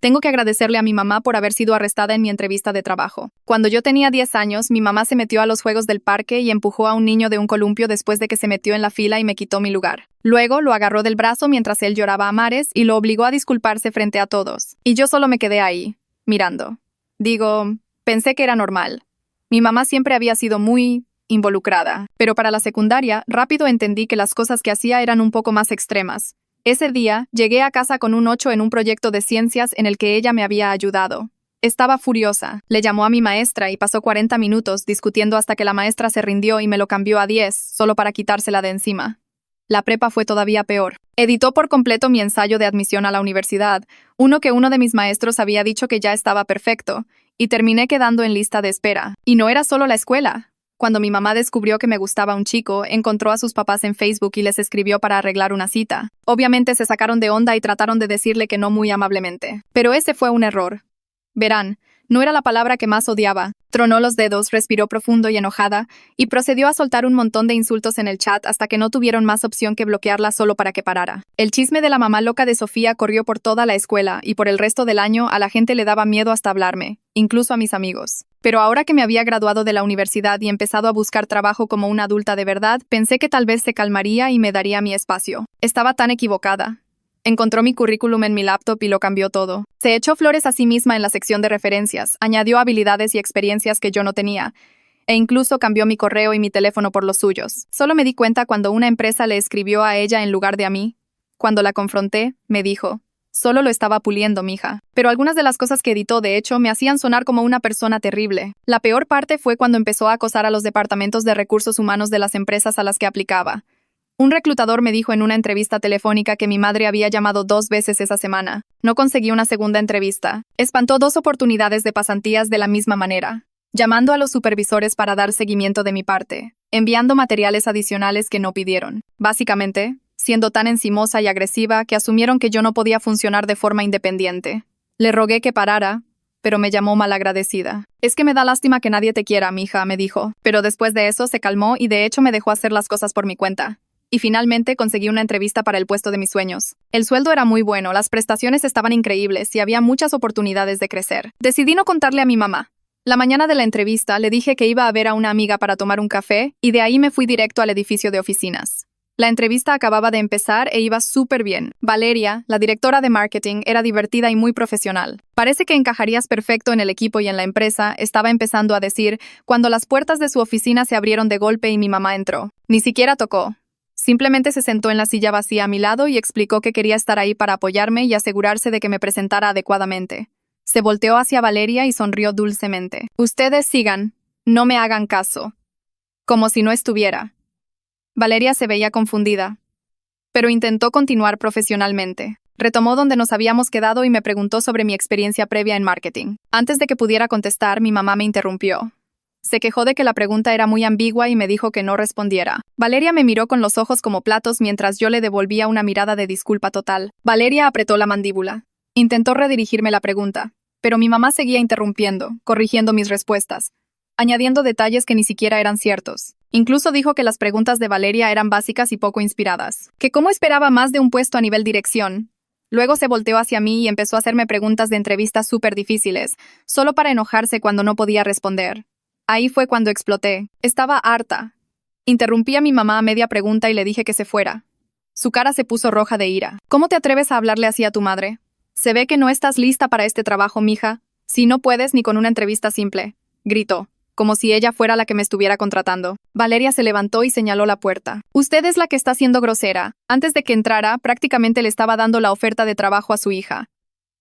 Tengo que agradecerle a mi mamá por haber sido arrestada en mi entrevista de trabajo. Cuando yo tenía 10 años, mi mamá se metió a los juegos del parque y empujó a un niño de un columpio después de que se metió en la fila y me quitó mi lugar. Luego lo agarró del brazo mientras él lloraba a mares y lo obligó a disculparse frente a todos. Y yo solo me quedé ahí, mirando. Pensé que era normal. Mi mamá siempre había sido muy involucrada, pero para la secundaria rápido entendí que las cosas que hacía eran un poco más extremas. Ese día, llegué a casa con un 8 en un proyecto de ciencias en el que ella me había ayudado. Estaba furiosa. Le llamó a mi maestra y pasó 40 minutos discutiendo hasta que la maestra se rindió y me lo cambió a 10, solo para quitársela de encima. La prepa fue todavía peor. Editó por completo mi ensayo de admisión a la universidad, uno de mis maestros había dicho que ya estaba perfecto, y terminé quedando en lista de espera. Y no era solo la escuela. Cuando mi mamá descubrió que me gustaba un chico, encontró a sus papás en Facebook y les escribió para arreglar una cita. Obviamente se sacaron de onda y trataron de decirle que no muy amablemente. Pero ese fue un error. Verán, no era la palabra que más odiaba. Tronó los dedos, respiró profundo y enojada, y procedió a soltar un montón de insultos en el chat hasta que no tuvieron más opción que bloquearla solo para que parara. El chisme de la mamá loca de Sofía corrió por toda la escuela, y por el resto del año a la gente le daba miedo hasta hablarme, incluso a mis amigos. Pero ahora que me había graduado de la universidad y empezado a buscar trabajo como una adulta de verdad, pensé que tal vez se calmaría y me daría mi espacio. Estaba tan equivocada. Encontró mi currículum en mi laptop y lo cambió todo. Se echó flores a sí misma en la sección de referencias, añadió habilidades y experiencias que yo no tenía, e incluso cambió mi correo y mi teléfono por los suyos. Solo me di cuenta cuando una empresa le escribió a ella en lugar de a mí. Cuando la confronté, me dijo, solo lo estaba puliendo, mija. Pero algunas de las cosas que editó, de hecho, me hacían sonar como una persona terrible. La peor parte fue cuando empezó a acosar a los departamentos de recursos humanos de las empresas a las que aplicaba. Un reclutador me dijo en una entrevista telefónica que mi madre había llamado 2 veces esa semana. No conseguí una segunda entrevista. Espantó 2 oportunidades de pasantías de la misma manera. Llamando a los supervisores para dar seguimiento de mi parte. Enviando materiales adicionales que no pidieron. Básicamente, siendo tan encimosa y agresiva que asumieron que yo no podía funcionar de forma independiente. Le rogué que parara, pero me llamó malagradecida. Es que me da lástima que nadie te quiera, mija, me dijo. Pero después de eso se calmó y de hecho me dejó hacer las cosas por mi cuenta. Y finalmente conseguí una entrevista para el puesto de mis sueños. El sueldo era muy bueno, las prestaciones estaban increíbles y había muchas oportunidades de crecer. Decidí no contarle a mi mamá. La mañana de la entrevista le dije que iba a ver a una amiga para tomar un café y de ahí me fui directo al edificio de oficinas. La entrevista acababa de empezar e iba súper bien. Valeria, la directora de marketing, era divertida y muy profesional. Parece que encajarías perfecto en el equipo y en la empresa, estaba empezando a decir, cuando las puertas de su oficina se abrieron de golpe y mi mamá entró. Ni siquiera tocó. Simplemente se sentó en la silla vacía a mi lado y explicó que quería estar ahí para apoyarme y asegurarse de que me presentara adecuadamente. Se volteó hacia Valeria y sonrió dulcemente. Ustedes sigan, no me hagan caso. Como si no estuviera. Valeria se veía confundida, pero intentó continuar profesionalmente. Retomó donde nos habíamos quedado y me preguntó sobre mi experiencia previa en marketing. Antes de que pudiera contestar, mi mamá me interrumpió. Se quejó de que la pregunta era muy ambigua y me dijo que no respondiera. Valeria me miró con los ojos como platos mientras yo le devolvía una mirada de disculpa total. Valeria apretó la mandíbula. Intentó redirigirme la pregunta, pero mi mamá seguía interrumpiendo, corrigiendo mis respuestas, añadiendo detalles que ni siquiera eran ciertos. Incluso dijo que las preguntas de Valeria eran básicas y poco inspiradas, que cómo esperaba más de un puesto a nivel dirección. Luego se volteó hacia mí y empezó a hacerme preguntas de entrevistas súper difíciles, solo para enojarse cuando no podía responder. Ahí fue cuando exploté. Estaba harta. Interrumpí a mi mamá a media pregunta y le dije que se fuera. Su cara se puso roja de ira. ¿Cómo te atreves a hablarle así a tu madre? Se ve que no estás lista para este trabajo, mija. Si no puedes ni con una entrevista simple. Gritó, como si ella fuera la que me estuviera contratando. Valeria se levantó y señaló la puerta. Usted es la que está siendo grosera. Antes de que entrara, prácticamente le estaba dando la oferta de trabajo a su hija.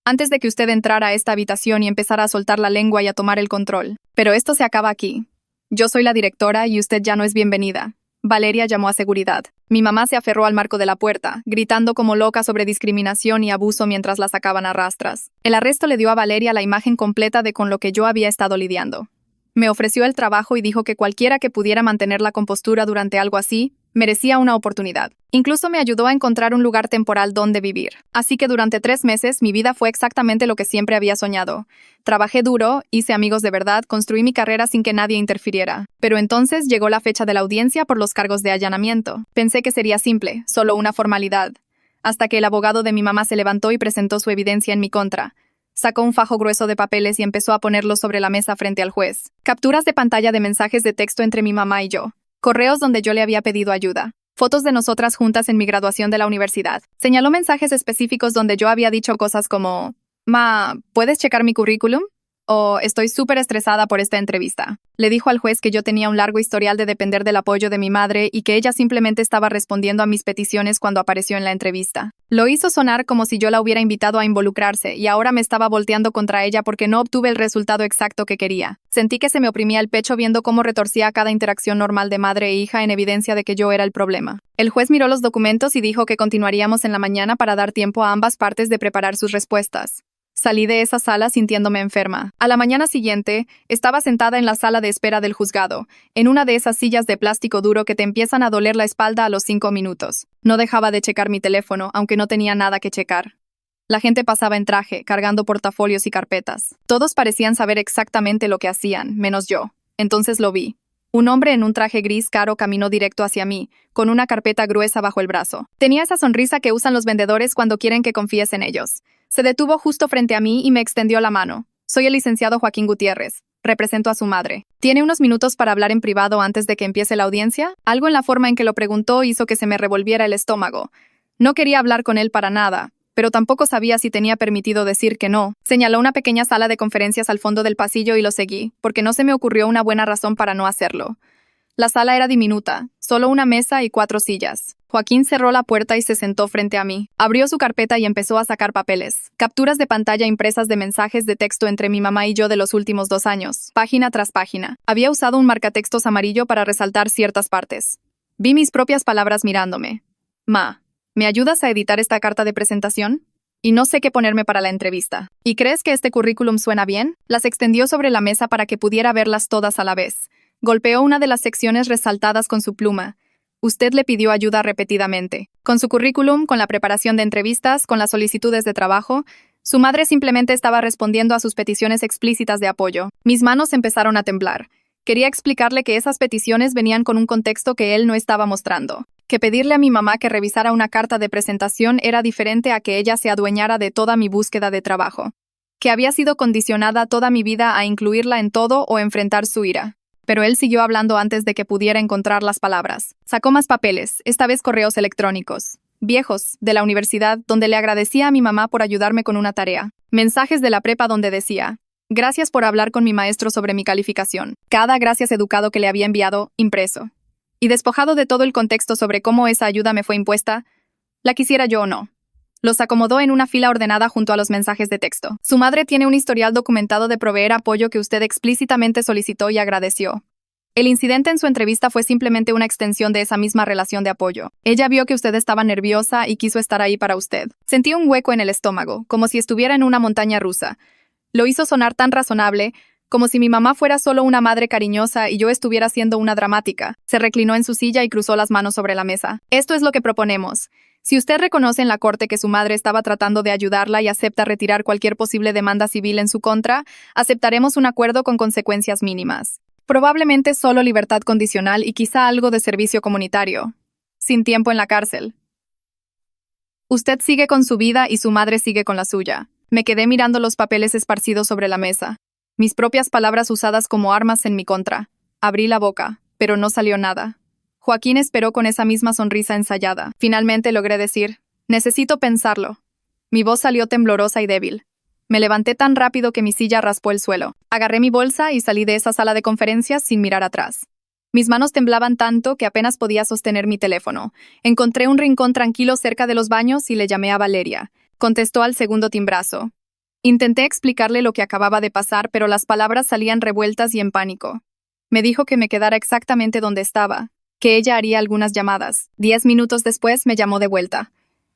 Antes de que usted entrara a esta habitación y empezara a soltar la lengua y a tomar el control. Pero esto se acaba aquí. Yo soy la directora y usted ya no es bienvenida. Valeria llamó a seguridad. Mi mamá se aferró al marco de la puerta, gritando como loca sobre discriminación y abuso mientras la sacaban a rastras. El arresto le dio a Valeria la imagen completa de con lo que yo había estado lidiando. Me ofreció el trabajo y dijo que cualquiera que pudiera mantener la compostura durante algo así, merecía una oportunidad. Incluso me ayudó a encontrar un lugar temporal donde vivir. Así que durante 3 meses mi vida fue exactamente lo que siempre había soñado. Trabajé duro, hice amigos de verdad, construí mi carrera sin que nadie interfiriera. Pero entonces llegó la fecha de la audiencia por los cargos de allanamiento. Pensé que sería simple, solo una formalidad. Hasta que el abogado de mi mamá se levantó y presentó su evidencia en mi contra. Sacó un fajo grueso de papeles y empezó a ponerlos sobre la mesa frente al juez. Capturas de pantalla de mensajes de texto entre mi mamá y yo. Correos donde yo le había pedido ayuda. Fotos de nosotras juntas en mi graduación de la universidad. Señaló mensajes específicos donde yo había dicho cosas como: Ma, ¿puedes checar mi currículum? O estoy súper estresada por esta entrevista. Le dijo al juez que yo tenía un largo historial de depender del apoyo de mi madre y que ella simplemente estaba respondiendo a mis peticiones cuando apareció en la entrevista. Lo hizo sonar como si yo la hubiera invitado a involucrarse y ahora me estaba volteando contra ella porque no obtuve el resultado exacto que quería. Sentí que se me oprimía el pecho viendo cómo retorcía cada interacción normal de madre e hija en evidencia de que yo era el problema. El juez miró los documentos y dijo que continuaríamos en la mañana para dar tiempo a ambas partes de preparar sus respuestas. Salí de esa sala sintiéndome enferma. A la mañana siguiente, estaba sentada en la sala de espera del juzgado, en una de esas sillas de plástico duro que te empiezan a doler la espalda a los 5 minutos. No dejaba de checar mi teléfono, aunque no tenía nada que checar. La gente pasaba en traje, cargando portafolios y carpetas. Todos parecían saber exactamente lo que hacían, menos yo. Entonces lo vi. Un hombre en un traje gris caro caminó directo hacia mí, con una carpeta gruesa bajo el brazo. Tenía esa sonrisa que usan los vendedores cuando quieren que confíes en ellos. Se detuvo justo frente a mí y me extendió la mano. Soy el licenciado Joaquín Gutiérrez. Represento a su madre. ¿Tiene unos minutos para hablar en privado antes de que empiece la audiencia? Algo en la forma en que lo preguntó hizo que se me revolviera el estómago. No quería hablar con él para nada, pero tampoco sabía si tenía permitido decir que no. Señaló una pequeña sala de conferencias al fondo del pasillo y lo seguí, porque no se me ocurrió una buena razón para no hacerlo. La sala era diminuta, solo una mesa y 4 sillas. Joaquín cerró la puerta y se sentó frente a mí. Abrió su carpeta y empezó a sacar papeles. Capturas de pantalla impresas de mensajes de texto entre mi mamá y yo de los últimos 2 años, página tras página. Había usado un marcatextos amarillo para resaltar ciertas partes. Vi mis propias palabras mirándome. Ma, ¿me ayudas a editar esta carta de presentación? Y no sé qué ponerme para la entrevista. ¿Y crees que este currículum suena bien? Las extendió sobre la mesa para que pudiera verlas todas a la vez. Golpeó una de las secciones resaltadas con su pluma. Usted le pidió ayuda repetidamente. Con su currículum, con la preparación de entrevistas, con las solicitudes de trabajo, su madre simplemente estaba respondiendo a sus peticiones explícitas de apoyo. Mis manos empezaron a temblar. Quería explicarle que esas peticiones venían con un contexto que él no estaba mostrando. Que pedirle a mi mamá que revisara una carta de presentación era diferente a que ella se adueñara de toda mi búsqueda de trabajo. Que había sido condicionada toda mi vida a incluirla en todo o enfrentar su ira. Pero él siguió hablando antes de que pudiera encontrar las palabras. Sacó más papeles, esta vez correos electrónicos. Viejos, de la universidad, donde le agradecía a mi mamá por ayudarme con una tarea. Mensajes de la prepa donde decía: gracias por hablar con mi maestro sobre mi calificación. Cada gracias educado que le había enviado, impreso. Y despojado de todo el contexto sobre cómo esa ayuda me fue impuesta, la quisiera yo o no. Los acomodó en una fila ordenada junto a los mensajes de texto. Su madre tiene un historial documentado de proveer apoyo que usted explícitamente solicitó y agradeció. El incidente en su entrevista fue simplemente una extensión de esa misma relación de apoyo. Ella vio que usted estaba nerviosa y quiso estar ahí para usted. Sentí un hueco en el estómago, como si estuviera en una montaña rusa. Lo hizo sonar tan razonable, como si mi mamá fuera solo una madre cariñosa y yo estuviera siendo una dramática. Se reclinó en su silla y cruzó las manos sobre la mesa. Esto es lo que proponemos. Si usted reconoce en la corte que su madre estaba tratando de ayudarla y acepta retirar cualquier posible demanda civil en su contra, aceptaremos un acuerdo con consecuencias mínimas. Probablemente solo libertad condicional y quizá algo de servicio comunitario. Sin tiempo en la cárcel. Usted sigue con su vida y su madre sigue con la suya. Me quedé mirando los papeles esparcidos sobre la mesa. Mis propias palabras usadas como armas en mi contra. Abrí la boca, pero no salió nada. Joaquín esperó con esa misma sonrisa ensayada. Finalmente logré decir: necesito pensarlo. Mi voz salió temblorosa y débil. Me levanté tan rápido que mi silla raspó el suelo. Agarré mi bolsa y salí de esa sala de conferencias sin mirar atrás. Mis manos temblaban tanto que apenas podía sostener mi teléfono. Encontré un rincón tranquilo cerca de los baños y le llamé a Valeria. Contestó al segundo timbrazo. Intenté explicarle lo que acababa de pasar, pero las palabras salían revueltas y en pánico. Me dijo que me quedara exactamente donde estaba, que ella haría algunas llamadas. 10 minutos después me llamó de vuelta.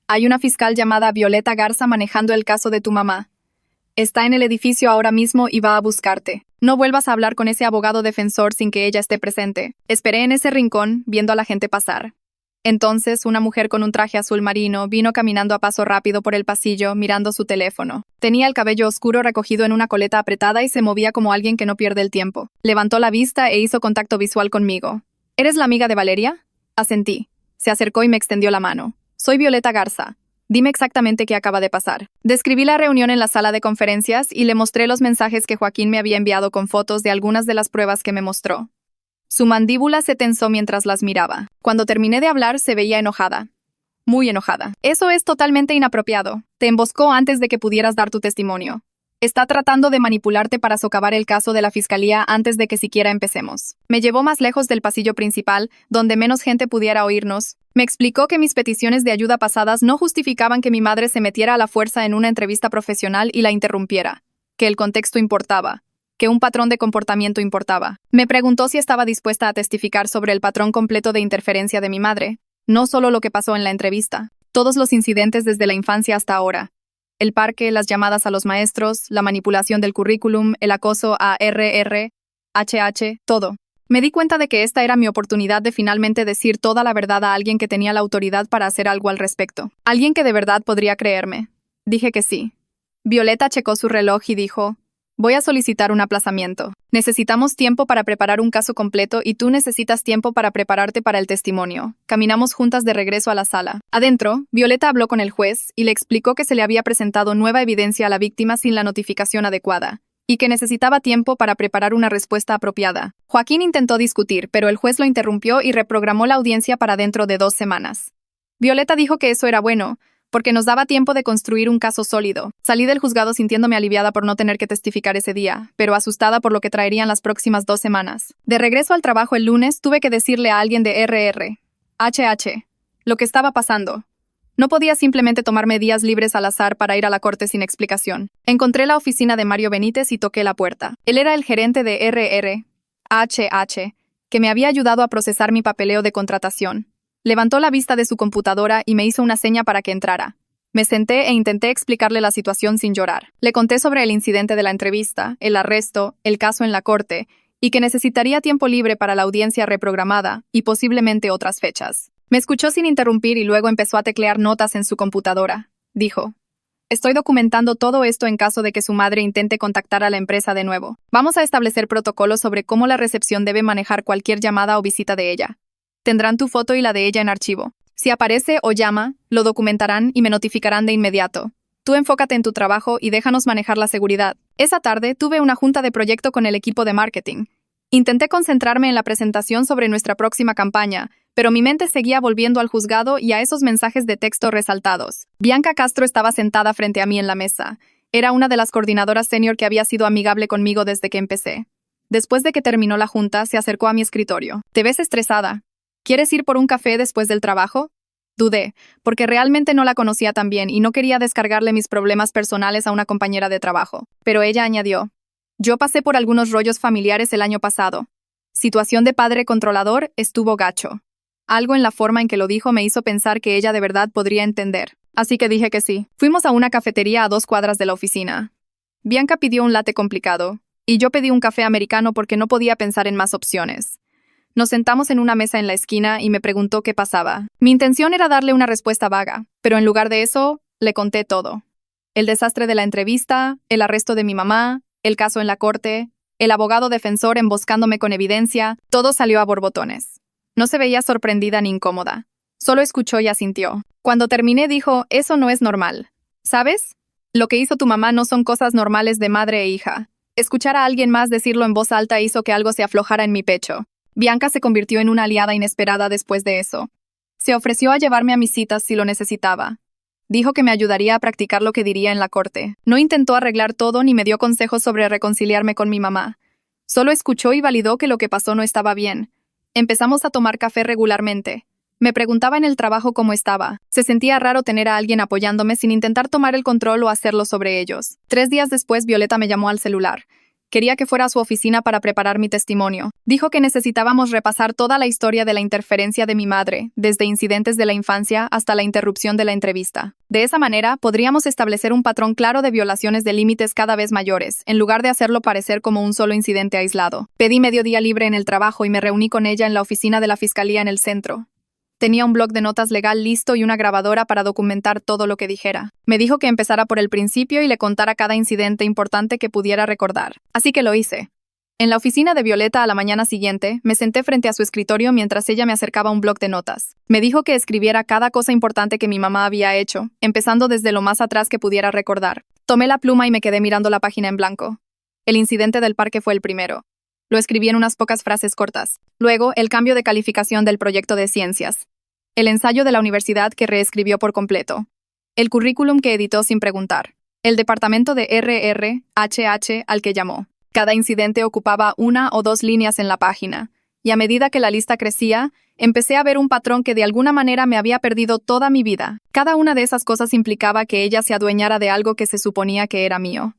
Hay una fiscal llamada Violeta Garza manejando el caso de tu mamá. Está en el edificio ahora mismo y va a buscarte. No vuelvas a hablar con ese abogado defensor sin que ella esté presente. Esperé en ese rincón, viendo a la gente pasar. Entonces, una mujer con un traje azul marino vino caminando a paso rápido por el pasillo, mirando su teléfono. Tenía el cabello oscuro recogido en una coleta apretada y se movía como alguien que no pierde el tiempo. Levantó la vista e hizo contacto visual conmigo. ¿Eres la amiga de Valeria? Asentí. Se acercó y me extendió la mano. Soy Violeta Garza. Dime exactamente qué acaba de pasar. Describí la reunión en la sala de conferencias y le mostré los mensajes que Joaquín me había enviado con fotos de algunas de las pruebas que me mostró. Su mandíbula se tensó mientras las miraba. Cuando terminé de hablar, se veía enojada. Muy enojada. Eso es totalmente inapropiado. Te emboscó antes de que pudieras dar tu testimonio. Está tratando de manipularte para socavar el caso de la fiscalía antes de que siquiera empecemos. Me llevó más lejos del pasillo principal, donde menos gente pudiera oírnos. Me explicó que mis peticiones de ayuda pasadas no justificaban que mi madre se metiera a la fuerza en una entrevista profesional y la interrumpiera. Que el contexto importaba. Que un patrón de comportamiento importaba. Me preguntó si estaba dispuesta a testificar sobre el patrón completo de interferencia de mi madre. No solo lo que pasó en la entrevista. Todos los incidentes desde la infancia hasta ahora. El parque, las llamadas a los maestros, la manipulación del currículum, el acoso a HH, todo. Me di cuenta de que esta era mi oportunidad de finalmente decir toda la verdad a alguien que tenía la autoridad para hacer algo al respecto. Alguien que de verdad podría creerme. Dije que sí. Violeta checó su reloj y dijo: voy a solicitar un aplazamiento. Necesitamos tiempo para preparar un caso completo y tú necesitas tiempo para prepararte para el testimonio. Caminamos juntas de regreso a la sala. Adentro, Violeta habló con el juez y le explicó que se le había presentado nueva evidencia a la víctima sin la notificación adecuada, y que necesitaba tiempo para preparar una respuesta apropiada. Joaquín intentó discutir, pero el juez lo interrumpió y reprogramó la audiencia para dentro de 2 semanas. Violeta dijo que eso era bueno, porque nos daba tiempo de construir un caso sólido. Salí del juzgado sintiéndome aliviada por no tener que testificar ese día, pero asustada por lo que traerían las próximas 2 semanas. De regreso al trabajo el lunes, tuve que decirle a alguien de HH lo que estaba pasando. No podía simplemente tomarme días libres al azar para ir a la corte sin explicación. Encontré la oficina de Mario Benítez y toqué la puerta. Él era el gerente de HH, que me había ayudado a procesar mi papeleo de contratación. Levantó la vista de su computadora y me hizo una seña para que entrara. Me senté e intenté explicarle la situación sin llorar. Le conté sobre el incidente de la entrevista, el arresto, el caso en la corte, y que necesitaría tiempo libre para la audiencia reprogramada y posiblemente otras fechas. Me escuchó sin interrumpir y luego empezó a teclear notas en su computadora. Dijo: estoy documentando todo esto en caso de que su madre intente contactar a la empresa de nuevo. Vamos a establecer protocolos sobre cómo la recepción debe manejar cualquier llamada o visita de ella. Tendrán tu foto y la de ella en archivo. Si aparece o llama, lo documentarán y me notificarán de inmediato. Tú enfócate en tu trabajo y déjanos manejar la seguridad. Esa tarde tuve una junta de proyecto con el equipo de marketing. Intenté concentrarme en la presentación sobre nuestra próxima campaña, pero mi mente seguía volviendo al juzgado y a esos mensajes de texto resaltados. Bianca Castro estaba sentada frente a mí en la mesa. Era una de las coordinadoras senior que había sido amigable conmigo desde que empecé. Después de que terminó la junta, se acercó a mi escritorio. Te ves estresada. ¿Quieres ir por un café después del trabajo? Dudé, porque realmente no la conocía tan bien y no quería descargarle mis problemas personales a una compañera de trabajo. Pero ella añadió: yo pasé por algunos rollos familiares el año pasado. Situación de padre controlador, estuvo gacho. Algo en la forma en que lo dijo me hizo pensar que ella de verdad podría entender. Así que dije que sí. Fuimos a una cafetería a 2 cuadras de la oficina. Bianca pidió un latte complicado, y yo pedí un café americano porque no podía pensar en más opciones. Nos sentamos en una mesa en la esquina y me preguntó qué pasaba. Mi intención era darle una respuesta vaga, pero en lugar de eso, le conté todo. El desastre de la entrevista, el arresto de mi mamá, el caso en la corte, el abogado defensor emboscándome con evidencia, todo salió a borbotones. No se veía sorprendida ni incómoda. Solo escuchó y asintió. Cuando terminé dijo: eso no es normal. ¿Sabes? Lo que hizo tu mamá no son cosas normales de madre e hija. Escuchar a alguien más decirlo en voz alta hizo que algo se aflojara en mi pecho. Bianca se convirtió en una aliada inesperada después de eso. Se ofreció a llevarme a mis citas si lo necesitaba. Dijo que me ayudaría a practicar lo que diría en la corte. No intentó arreglar todo ni me dio consejos sobre reconciliarme con mi mamá. Solo escuchó y validó que lo que pasó no estaba bien. Empezamos a tomar café regularmente. Me preguntaba en el trabajo cómo estaba. Se sentía raro tener a alguien apoyándome sin intentar tomar el control o hacerlo sobre ellos. 3 días después, Violeta me llamó al celular. Quería que fuera a su oficina para preparar mi testimonio. Dijo que necesitábamos repasar toda la historia de la interferencia de mi madre, desde incidentes de la infancia hasta la interrupción de la entrevista. De esa manera, podríamos establecer un patrón claro de violaciones de límites cada vez mayores, en lugar de hacerlo parecer como un solo incidente aislado. Pedí medio día libre en el trabajo y me reuní con ella en la oficina de la fiscalía en el centro. Tenía un bloc de notas legal listo y una grabadora para documentar todo lo que dijera. Me dijo que empezara por el principio y le contara cada incidente importante que pudiera recordar. Así que lo hice. En la oficina de Violeta a la mañana siguiente, me senté frente a su escritorio mientras ella me acercaba un bloc de notas. Me dijo que escribiera cada cosa importante que mi mamá había hecho, empezando desde lo más atrás que pudiera recordar. Tomé la pluma y me quedé mirando la página en blanco. El incidente del parque fue el primero. Lo escribí en unas pocas frases cortas. Luego, el cambio de calificación del proyecto de ciencias. El ensayo de la universidad que reescribió por completo. El currículum que editó sin preguntar. El departamento de RRHH al que llamó. Cada incidente ocupaba 1 o 2 líneas en la página, y a medida que la lista crecía, empecé a ver un patrón que de alguna manera me había perdido toda mi vida. Cada una de esas cosas implicaba que ella se adueñara de algo que se suponía que era mío.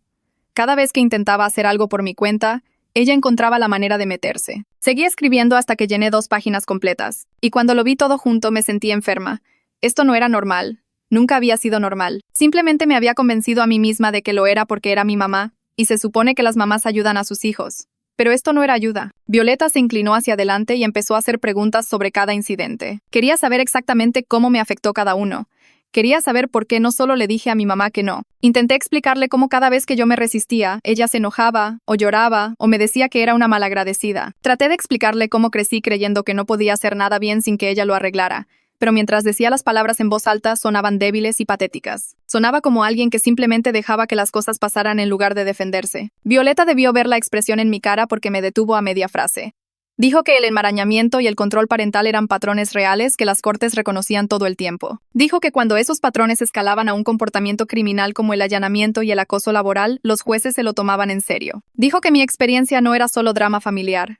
Cada vez que intentaba hacer algo por mi cuenta, ella encontraba la manera de meterse. Seguí escribiendo hasta que llené 2 páginas completas, y cuando lo vi todo junto me sentí enferma. Esto no era normal. Nunca había sido normal. Simplemente me había convencido a mí misma de que lo era porque era mi mamá, y se supone que las mamás ayudan a sus hijos. Pero esto no era ayuda. Violeta se inclinó hacia adelante y empezó a hacer preguntas sobre cada incidente. Quería saber exactamente cómo me afectó cada uno. Quería saber por qué no solo le dije a mi mamá que no. Intenté explicarle cómo cada vez que yo me resistía, ella se enojaba, o lloraba, o me decía que era una malagradecida. Traté de explicarle cómo crecí creyendo que no podía hacer nada bien sin que ella lo arreglara. Pero mientras decía las palabras en voz alta, sonaban débiles y patéticas. Sonaba como alguien que simplemente dejaba que las cosas pasaran en lugar de defenderse. Violeta debió ver la expresión en mi cara porque me detuvo a media frase. Dijo que el enmarañamiento y el control parental eran patrones reales que las cortes reconocían todo el tiempo. Dijo que cuando esos patrones escalaban a un comportamiento criminal como el allanamiento y el acoso laboral, los jueces se lo tomaban en serio. Dijo que mi experiencia no era solo drama familiar.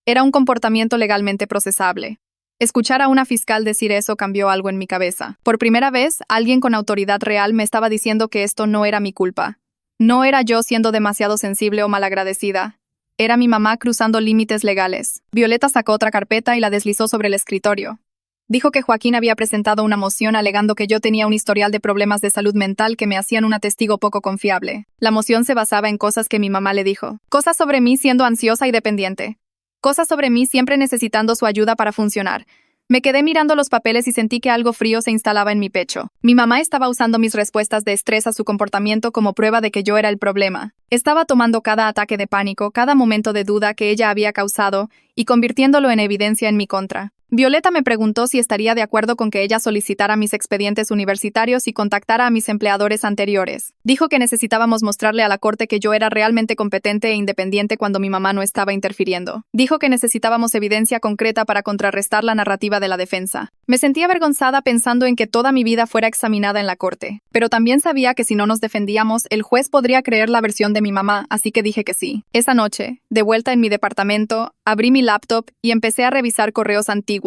Era un comportamiento legalmente procesable. Escuchar a una fiscal decir eso cambió algo en mi cabeza. Por primera vez, alguien con autoridad real me estaba diciendo que esto no era mi culpa. No era yo siendo demasiado sensible o malagradecida. Era mi mamá cruzando límites legales. Violeta sacó otra carpeta y la deslizó sobre el escritorio. Dijo que Joaquín había presentado una moción alegando que yo tenía un historial de problemas de salud mental que me hacían una testigo poco confiable. La moción se basaba en cosas que mi mamá le dijo. Cosas sobre mí siendo ansiosa y dependiente. Cosas sobre mí siempre necesitando su ayuda para funcionar. Me quedé mirando los papeles y sentí que algo frío se instalaba en mi pecho. Mi mamá estaba usando mis respuestas de estrés a su comportamiento como prueba de que yo era el problema. Estaba tomando cada ataque de pánico, cada momento de duda que ella había causado, y convirtiéndolo en evidencia en mi contra. Violeta me preguntó si estaría de acuerdo con que ella solicitara mis expedientes universitarios y contactara a mis empleadores anteriores. Dijo que necesitábamos mostrarle a la corte que yo era realmente competente e independiente cuando mi mamá no estaba interfiriendo. Dijo que necesitábamos evidencia concreta para contrarrestar la narrativa de la defensa. Me sentía avergonzada pensando en que toda mi vida fuera examinada en la corte, pero también sabía que si no nos defendíamos, el juez podría creer la versión de mi mamá, así que dije que sí. Esa noche, de vuelta en mi departamento, abrí mi laptop y empecé a revisar correos antiguos.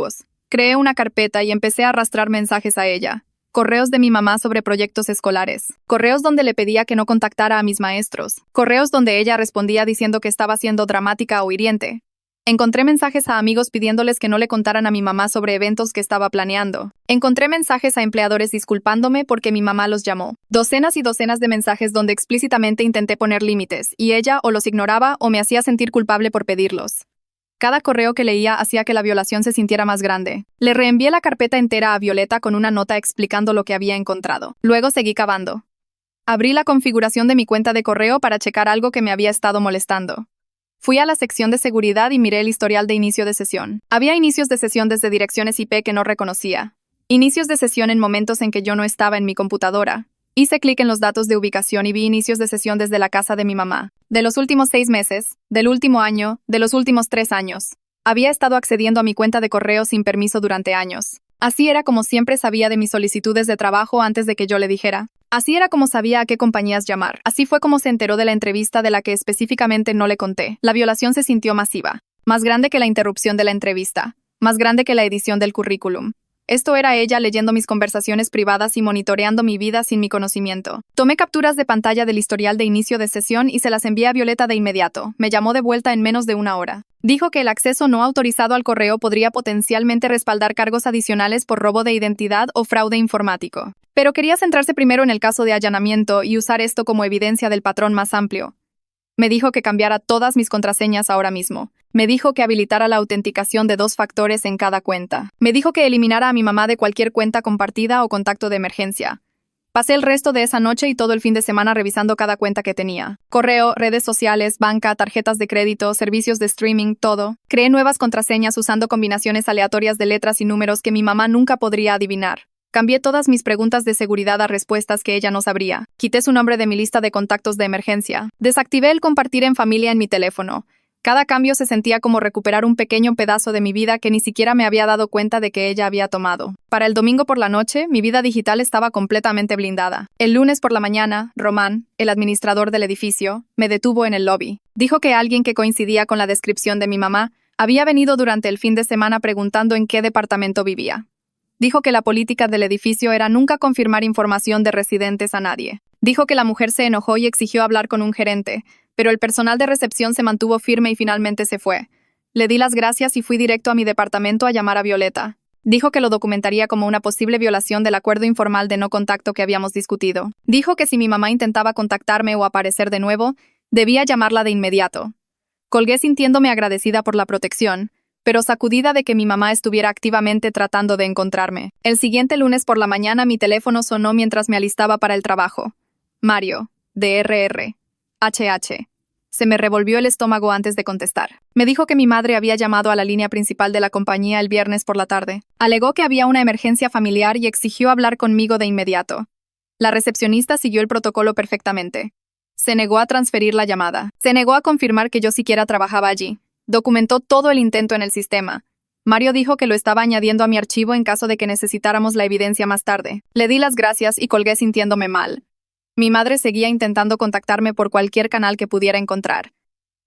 Creé una carpeta y empecé a arrastrar mensajes a ella. Correos de mi mamá sobre proyectos escolares. Correos donde le pedía que no contactara a mis maestros. Correos donde ella respondía diciendo que estaba siendo dramática o hiriente. Encontré mensajes a amigos pidiéndoles que no le contaran a mi mamá sobre eventos que estaba planeando. Encontré mensajes a empleadores disculpándome porque mi mamá los llamó. Docenas y docenas de mensajes donde explícitamente intenté poner límites, y ella o los ignoraba o me hacía sentir culpable por pedirlos. Cada correo que leía hacía que la violación se sintiera más grande. Le reenvié la carpeta entera a Violeta con una nota explicando lo que había encontrado. Luego seguí cavando. Abrí la configuración de mi cuenta de correo para checar algo que me había estado molestando. Fui a la sección de seguridad y miré el historial de inicio de sesión. Había inicios de sesión desde direcciones IP que no reconocía. Inicios de sesión en momentos en que yo no estaba en mi computadora. Hice clic en los datos de ubicación y vi inicios de sesión desde la casa de mi mamá. De los últimos 6 meses, del último año, de los últimos 3 años. Había estado accediendo a mi cuenta de correo sin permiso durante años. Así era como siempre sabía de mis solicitudes de trabajo antes de que yo le dijera. Así era como sabía a qué compañías llamar. Así fue como se enteró de la entrevista de la que específicamente no le conté. La violación se sintió masiva. Más grande que la interrupción de la entrevista. Más grande que la edición del currículum. Esto era ella leyendo mis conversaciones privadas y monitoreando mi vida sin mi conocimiento. Tomé capturas de pantalla del historial de inicio de sesión y se las envié a Violeta de inmediato. Me llamó de vuelta en menos de 1 hora. Dijo que el acceso no autorizado al correo podría potencialmente respaldar cargos adicionales por robo de identidad o fraude informático. Pero quería centrarse primero en el caso de allanamiento y usar esto como evidencia del patrón más amplio. Me dijo que cambiara todas mis contraseñas ahora mismo. Me dijo que habilitara la autenticación de 2 factores en cada cuenta. Me dijo que eliminara a mi mamá de cualquier cuenta compartida o contacto de emergencia. Pasé el resto de esa noche y todo el fin de semana revisando cada cuenta que tenía. Correo, redes sociales, banca, tarjetas de crédito, servicios de streaming, todo. Creé nuevas contraseñas usando combinaciones aleatorias de letras y números que mi mamá nunca podría adivinar. Cambié todas mis preguntas de seguridad a respuestas que ella no sabría. Quité su nombre de mi lista de contactos de emergencia. Desactivé el compartir en familia en mi teléfono. Cada cambio se sentía como recuperar un pequeño pedazo de mi vida que ni siquiera me había dado cuenta de que ella había tomado. Para el domingo por la noche, mi vida digital estaba completamente blindada. El lunes por la mañana, Román, el administrador del edificio, me detuvo en el lobby. Dijo que alguien que coincidía con la descripción de mi mamá había venido durante el fin de semana preguntando en qué departamento vivía. Dijo que la política del edificio era nunca confirmar información de residentes a nadie. Dijo que la mujer se enojó y exigió hablar con un gerente, pero el personal de recepción se mantuvo firme y finalmente se fue. Le di las gracias y fui directo a mi departamento a llamar a Violeta. Dijo que lo documentaría como una posible violación del acuerdo informal de no contacto que habíamos discutido. Dijo que si mi mamá intentaba contactarme o aparecer de nuevo, debía llamarla de inmediato. Colgué sintiéndome agradecida por la protección, pero sacudida de que mi mamá estuviera activamente tratando de encontrarme. El siguiente lunes por la mañana mi teléfono sonó mientras me alistaba para el trabajo. Mario, de RR. HH. Se me revolvió el estómago antes de contestar. Me dijo que mi madre había llamado a la línea principal de la compañía el viernes por la tarde. Alegó que había una emergencia familiar y exigió hablar conmigo de inmediato. La recepcionista siguió el protocolo perfectamente. Se negó a transferir la llamada. Se negó a confirmar que yo siquiera trabajaba allí. Documentó todo el intento en el sistema. Mario dijo que lo estaba añadiendo a mi archivo en caso de que necesitáramos la evidencia más tarde. Le di las gracias y colgué sintiéndome mal. Mi madre seguía intentando contactarme por cualquier canal que pudiera encontrar.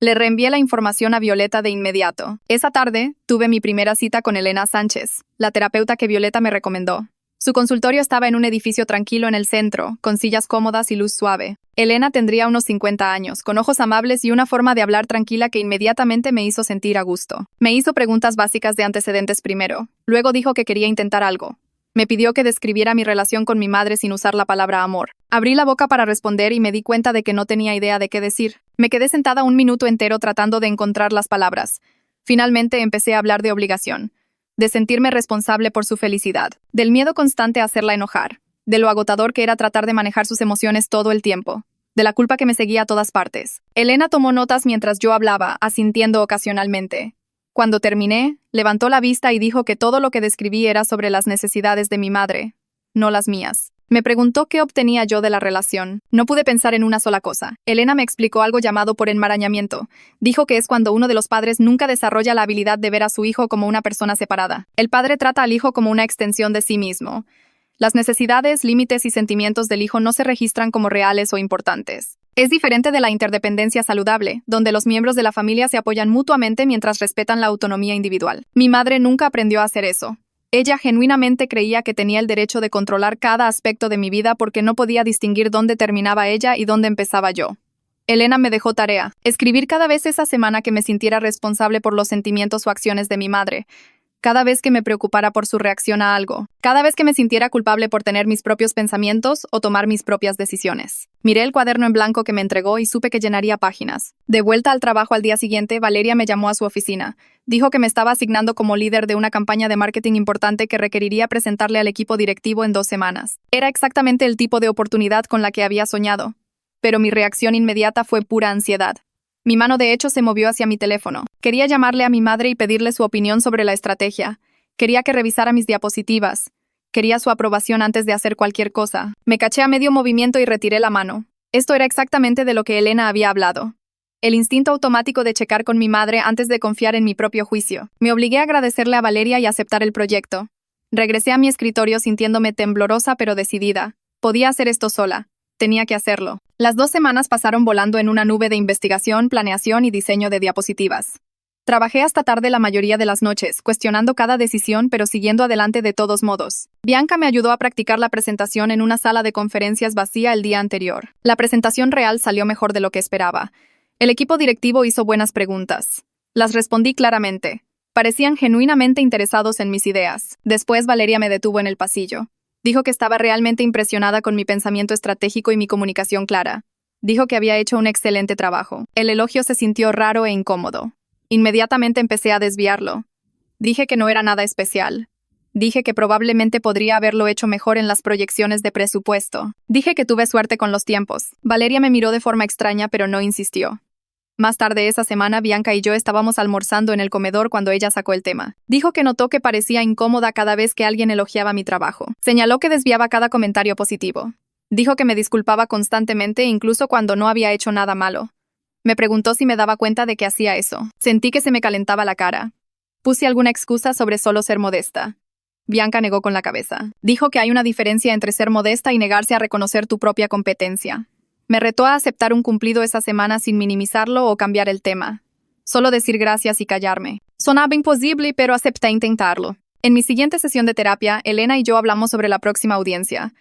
Le reenvié la información a Violeta de inmediato. Esa tarde, tuve mi primera cita con Elena Sánchez, la terapeuta que Violeta me recomendó. Su consultorio estaba en un edificio tranquilo en el centro, con sillas cómodas y luz suave. Elena tendría unos 50 años, con ojos amables y una forma de hablar tranquila que inmediatamente me hizo sentir a gusto. Me hizo preguntas básicas de antecedentes primero. Luego dijo que quería intentar algo. Me pidió que describiera mi relación con mi madre sin usar la palabra amor. Abrí la boca para responder y me di cuenta de que no tenía idea de qué decir. Me quedé sentada un minuto entero tratando de encontrar las palabras. Finalmente empecé a hablar de obligación, de sentirme responsable por su felicidad, del miedo constante a hacerla enojar, de lo agotador que era tratar de manejar sus emociones todo el tiempo, de la culpa que me seguía a todas partes. Elena tomó notas mientras yo hablaba, asintiendo ocasionalmente. Cuando terminé, levantó la vista y dijo que todo lo que describí era sobre las necesidades de mi madre, no las mías. Me preguntó qué obtenía yo de la relación. No pude pensar en una sola cosa. Elena me explicó algo llamado por enmarañamiento. Dijo que es cuando uno de los padres nunca desarrolla la habilidad de ver a su hijo como una persona separada. El padre trata al hijo como una extensión de sí mismo. Las necesidades, límites y sentimientos del hijo no se registran como reales o importantes. Es diferente de la interdependencia saludable, donde los miembros de la familia se apoyan mutuamente mientras respetan la autonomía individual. Mi madre nunca aprendió a hacer eso. Ella genuinamente creía que tenía el derecho de controlar cada aspecto de mi vida porque no podía distinguir dónde terminaba ella y dónde empezaba yo. Elena me dejó tarea: escribir cada vez esa semana que me sintiera responsable por los sentimientos o acciones de mi madre. Cada vez que me preocupara por su reacción a algo, cada vez que me sintiera culpable por tener mis propios pensamientos o tomar mis propias decisiones. Miré el cuaderno en blanco que me entregó y supe que llenaría páginas. De vuelta al trabajo al día siguiente, Valeria me llamó a su oficina. Dijo que me estaba asignando como líder de una campaña de marketing importante que requeriría presentarle al equipo directivo en 2 semanas. Era exactamente el tipo de oportunidad con la que había soñado. Pero mi reacción inmediata fue pura ansiedad. Mi mano de hecho se movió hacia mi teléfono. Quería llamarle a mi madre y pedirle su opinión sobre la estrategia. Quería que revisara mis diapositivas. Quería su aprobación antes de hacer cualquier cosa. Me caché a medio movimiento y retiré la mano. Esto era exactamente de lo que Elena había hablado. El instinto automático de checar con mi madre antes de confiar en mi propio juicio. Me obligué a agradecerle a Valeria y aceptar el proyecto. Regresé a mi escritorio sintiéndome temblorosa pero decidida. Podía hacer esto sola. Tenía que hacerlo. Las 2 semanas pasaron volando en una nube de investigación, planeación y diseño de diapositivas. Trabajé hasta tarde la mayoría de las noches, cuestionando cada decisión pero siguiendo adelante de todos modos. Bianca me ayudó a practicar la presentación en una sala de conferencias vacía el día anterior. La presentación real salió mejor de lo que esperaba. El equipo directivo hizo buenas preguntas. Las respondí claramente. Parecían genuinamente interesados en mis ideas. Después Valeria me detuvo en el pasillo. Dijo que estaba realmente impresionada con mi pensamiento estratégico y mi comunicación clara. Dijo que había hecho un excelente trabajo. El elogio se sintió raro e incómodo. Inmediatamente empecé a desviarlo. Dije que no era nada especial. Dije que probablemente podría haberlo hecho mejor en las proyecciones de presupuesto. Dije que tuve suerte con los tiempos. Valeria me miró de forma extraña, pero no insistió. Más tarde esa semana, Bianca y yo estábamos almorzando en el comedor cuando ella sacó el tema. Dijo que notó que parecía incómoda cada vez que alguien elogiaba mi trabajo. Señaló que desviaba cada comentario positivo. Dijo que me disculpaba constantemente, incluso cuando no había hecho nada malo. Me preguntó si me daba cuenta de que hacía eso. Sentí que se me calentaba la cara. Puse alguna excusa sobre solo ser modesta. Bianca negó con la cabeza. Dijo que hay una diferencia entre ser modesta y negarse a reconocer tu propia competencia. Me retó a aceptar un cumplido esa semana sin minimizarlo o cambiar el tema. Solo decir gracias y callarme. Sonaba imposible, pero acepté intentarlo. En mi siguiente sesión de terapia, Elena y yo hablamos sobre la próxima audiencia.